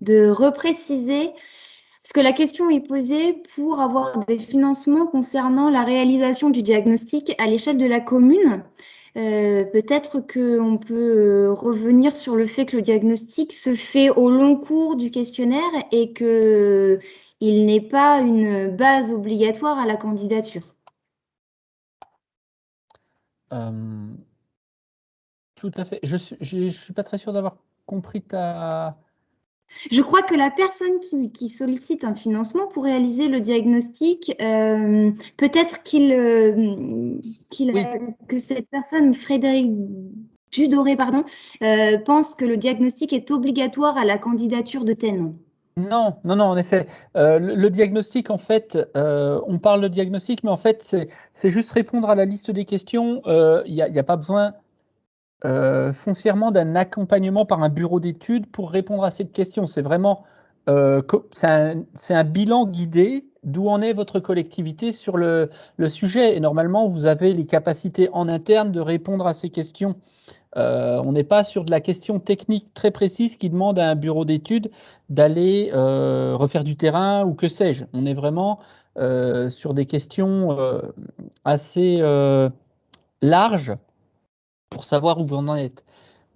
S4: de repréciser, parce que la question est posée pour avoir des financements concernant la réalisation du diagnostic à l'échelle de la commune. Peut-être qu'on peut revenir sur le fait que le diagnostic se fait au long cours du questionnaire et qu'il n'est pas une base obligatoire à la candidature.
S1: Tout à fait. Je suis pas très sûr d'avoir compris ta...
S4: Je crois que la personne qui sollicite un financement pour réaliser le diagnostic, peut-être que cette personne, Frédéric Dudoré, pardon, pense que le diagnostic est obligatoire à la candidature de TEN.
S1: Non, en effet. Le diagnostic, en fait, on parle de diagnostic, mais en fait, c'est juste répondre à la liste des questions. Il n'y a pas besoin foncièrement d'un accompagnement par un bureau d'études pour répondre à cette question. C'est vraiment c'est un bilan guidé d'où en est votre collectivité sur le sujet. Et normalement, vous avez les capacités en interne de répondre à ces questions. On n'est pas sur de la question technique très précise qui demande à un bureau d'études d'aller refaire du terrain ou que sais-je. On est vraiment sur des questions assez larges pour savoir où vous en êtes.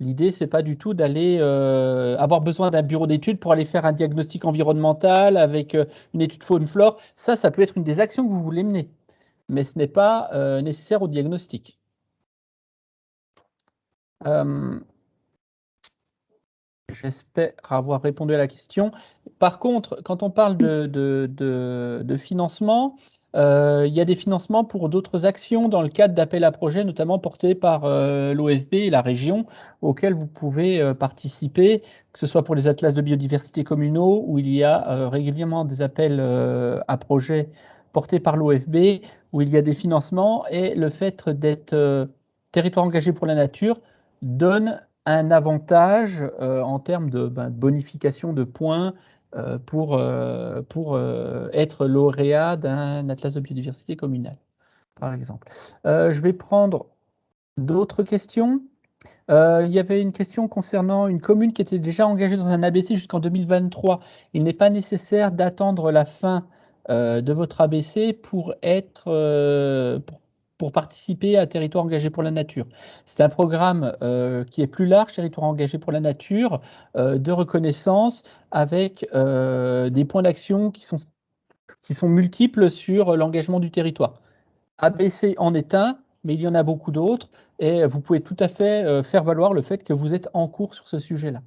S1: L'idée, c'est pas du tout d'aller avoir besoin d'un bureau d'études pour aller faire un diagnostic environnemental avec une étude faune-flore. Ça peut être une des actions que vous voulez mener, mais ce n'est pas nécessaire au diagnostic. J'espère avoir répondu à la question. Par contre, quand on parle de financement, Il y a des financements pour d'autres actions dans le cadre d'appels à projets, notamment portés par l'OFB et la région, auxquels vous pouvez participer, que ce soit pour les atlas de biodiversité communaux, où il y a régulièrement des appels à projets portés par l'OFB, où il y a des financements, et le fait d'être territoire engagé pour la nature donne un avantage en termes de bonification de points pour être lauréat d'un atlas de biodiversité communal, par exemple. Je vais prendre d'autres questions. Il y avait une question concernant une commune qui était déjà engagée dans un ABC jusqu'en 2023. Il n'est pas nécessaire d'attendre la fin de votre ABC pour pour participer à Territoire engagé pour la nature. C'est un programme qui est plus large, Territoire engagé pour la nature, de reconnaissance avec des points d'action qui sont multiples sur l'engagement du territoire. ABC en est un, mais il y en a beaucoup d'autres, et vous pouvez tout à fait faire valoir le fait que vous êtes en cours sur ce sujet-là.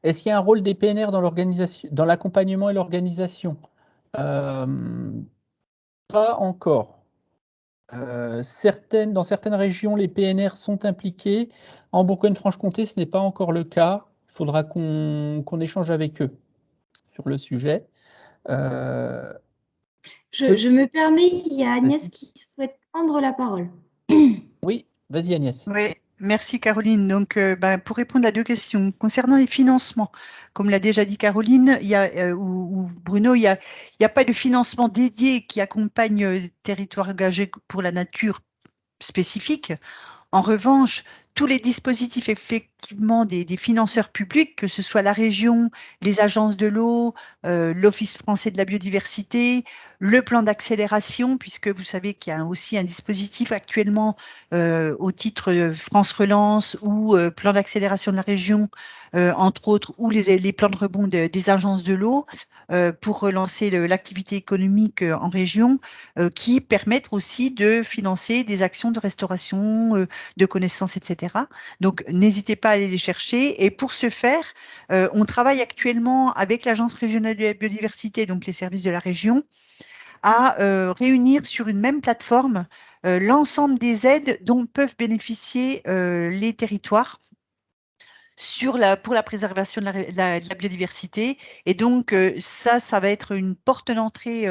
S1: Est-ce qu'il y a un rôle des PNR dans l'organisation, dans l'accompagnement et l'organisation? Pas encore. Dans certaines régions, les PNR sont impliqués. En Bourgogne-Franche-Comté, ce n'est pas encore le cas. Il faudra qu'on échange avec eux sur le sujet.
S4: Je me permets, il y a Agnès qui souhaite prendre la parole.
S1: Oui, vas-y Agnès.
S2: Oui, merci Caroline. Donc, pour répondre à deux questions. Concernant les financements, comme l'a déjà dit Caroline, ou Bruno, il y a pas de financement dédié qui accompagne Territoire engagé pour la nature spécifique. En revanche, tous les dispositifs effectivement des financeurs publics, que ce soit la région, les agences de l'eau, l'Office français de la biodiversité, le plan d'accélération, puisque vous savez qu'il y a aussi un dispositif actuellement au titre France Relance ou plan d'accélération de la région, entre autres, ou les plans de rebond des agences de l'eau pour relancer l'activité économique en région, qui permettent aussi de financer des actions de restauration, de connaissances, etc. Donc, n'hésitez pas à aller les chercher. Et pour ce faire, on travaille actuellement avec l'Agence régionale de la biodiversité, donc les services de la région, à réunir sur une même plateforme l'ensemble des aides dont peuvent bénéficier les territoires pour la préservation de la biodiversité. Et donc, ça va être une porte d'entrée.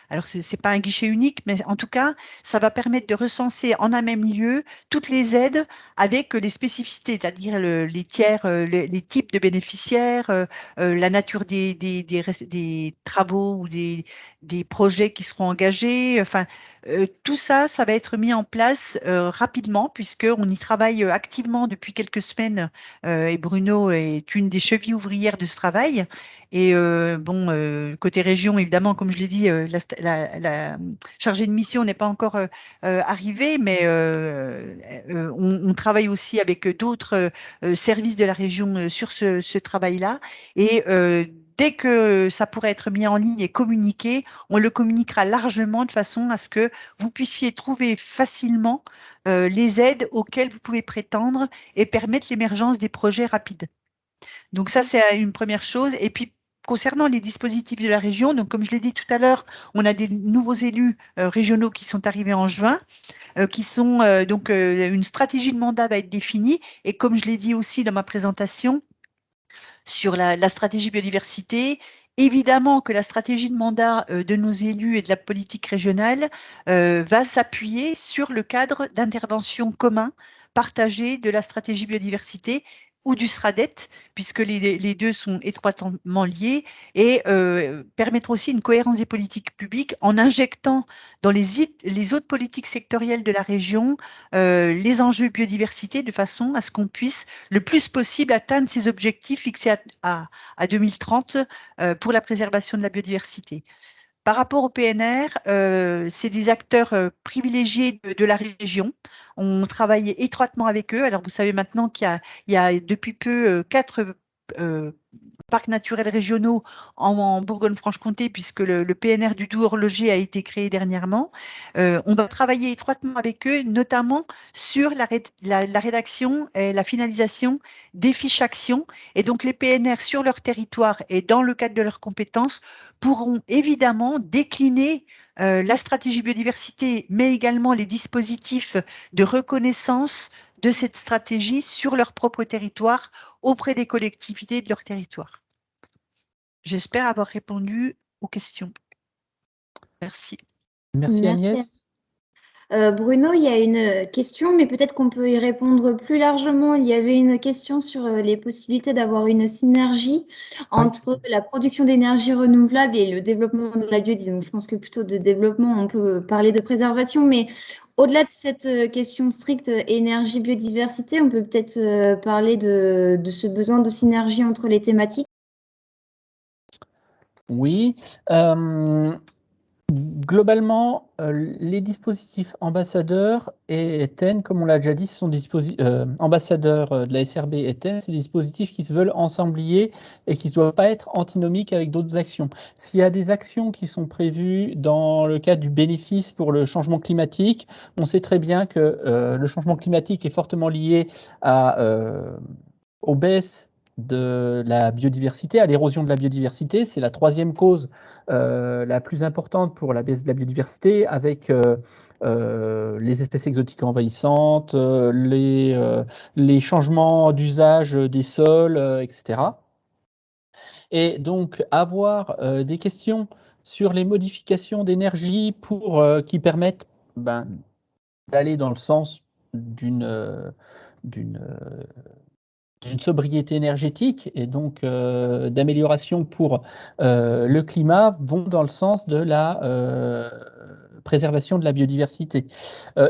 S2: Alors, c'est pas un guichet unique, mais en tout cas, ça va permettre de recenser en un même lieu toutes les aides avec les spécificités, c'est-à-dire les tiers, les types de bénéficiaires, la nature des travaux ou des projets qui seront engagés. Enfin, tout ça, ça va être mis en place rapidement, puisqu'on y travaille activement depuis quelques semaines et Bruno est une des chevilles ouvrières de ce travail. Et côté région, évidemment, comme je l'ai dit, la chargée de mission n'est pas encore arrivée, mais on travaille aussi avec d'autres services de la région sur ce travail-là. Et dès que ça pourrait être mis en ligne et communiqué, on le communiquera largement de façon à ce que vous puissiez trouver facilement les aides auxquelles vous pouvez prétendre et permettre l'émergence des projets rapides. Donc ça, c'est une première chose. Et puis, concernant les dispositifs de la région, donc comme je l'ai dit tout à l'heure, on a des nouveaux élus régionaux qui sont arrivés en juin, une stratégie de mandat va être définie. Et comme je l'ai dit aussi dans ma présentation, sur la stratégie biodiversité. Évidemment que la stratégie de mandat de nos élus et de la politique régionale va s'appuyer sur le cadre d'intervention commun partagé de la stratégie biodiversité ou du SRADET, puisque les deux sont étroitement liés, et permettre aussi une cohérence des politiques publiques en injectant dans les autres politiques sectorielles de la région les enjeux biodiversité de façon à ce qu'on puisse le plus possible atteindre ces objectifs fixés à 2030 pour la préservation de la biodiversité. Par rapport au PNR, c'est des acteurs privilégiés de la région. On travaille étroitement avec eux. Alors, vous savez maintenant qu'il y a depuis peu 4 parcs naturels régionaux en Bourgogne-Franche-Comté, puisque le PNR du Doux-Horloger a été créé dernièrement. On va travailler étroitement avec eux, notamment sur la rédaction et la finalisation des fiches actions. Et donc, les PNR sur leur territoire et dans le cadre de leurs compétences pourront évidemment décliner la stratégie biodiversité, mais également les dispositifs de reconnaissance de cette stratégie sur leur propre territoire auprès des collectivités de leur territoire. J'espère avoir répondu aux questions. Merci.
S1: Merci Agnès.
S4: Bruno, il y a une question, mais peut-être qu'on peut y répondre plus largement. Il y avait une question sur les possibilités d'avoir une synergie entre la production d'énergie renouvelable et le développement de la biodiversité. Donc, je pense que plutôt de développement, on peut parler de préservation, mais au-delà de cette question stricte énergie-biodiversité, on peut peut-être parler de ce besoin de synergie entre les thématiques.
S1: Oui. Globalement, les dispositifs ambassadeurs et ETEN, comme on l'a déjà dit, ce sont des ambassadeurs de la SRB et ETEN, c'est des dispositifs qui se veulent ensembliers et qui ne doivent pas être antinomiques avec d'autres actions. S'il y a des actions qui sont prévues dans le cadre du bénéfice pour le changement climatique, on sait très bien que le changement climatique est fortement lié aux baisses de la biodiversité, à l'érosion de la biodiversité. C'est la troisième cause la plus importante pour la baisse de la biodiversité, avec les espèces exotiques envahissantes, les changements d'usage des sols, etc. Et donc, avoir des questions sur les modifications d'énergie qui permettent d'aller dans le sens d'une sobriété énergétique et donc d'amélioration pour le climat vont dans le sens de la préservation de la biodiversité.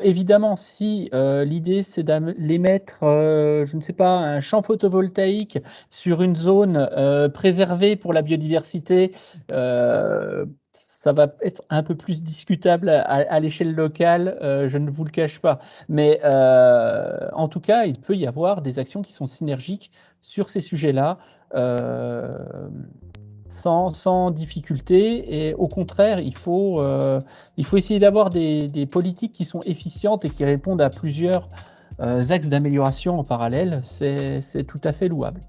S1: Évidemment, si l'idée c'est d'émettre, je ne sais pas, un champ photovoltaïque sur une zone préservée pour la biodiversité, ça va être un peu plus discutable à l'échelle locale, je ne vous le cache pas. Mais en tout cas, il peut y avoir des actions qui sont synergiques sur ces sujets-là, sans difficulté. Et au contraire, il faut essayer d'avoir des politiques qui sont efficientes et qui répondent à plusieurs axes d'amélioration en parallèle. C'est tout à fait louable.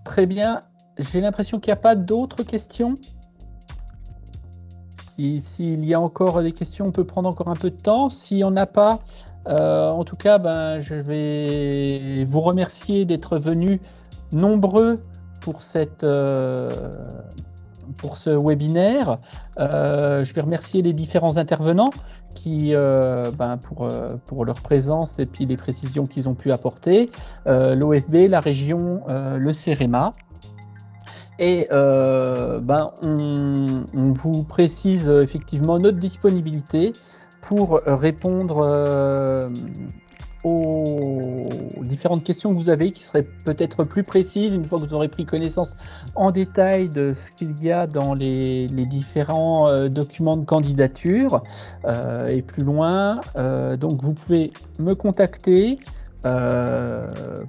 S1: Très bien. J'ai l'impression qu'il n'y a pas d'autres questions. S'il y a encore des questions, on peut prendre encore un peu de temps. S'il n'y en a pas, en tout cas, je vais vous remercier d'être venus nombreux pour ce webinaire. Je vais remercier les différents intervenants qui, pour leur présence et puis les précisions qu'ils ont pu apporter, l'OFB, la région, le CEREMA. Et on vous précise effectivement notre disponibilité pour répondre aux différentes questions que vous avez, qui seraient peut-être plus précises une fois que vous aurez pris connaissance en détail de ce qu'il y a dans les différents documents de candidature et plus loin. Donc vous pouvez me contacter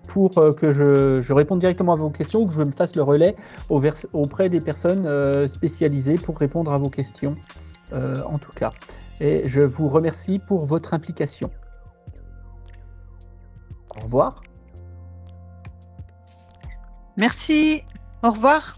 S1: pour que je réponde directement à vos questions ou que je me fasse le relais auprès des personnes spécialisées pour répondre à vos questions, en tout cas. Et je vous remercie pour votre implication. Au revoir.
S2: Merci. Au revoir.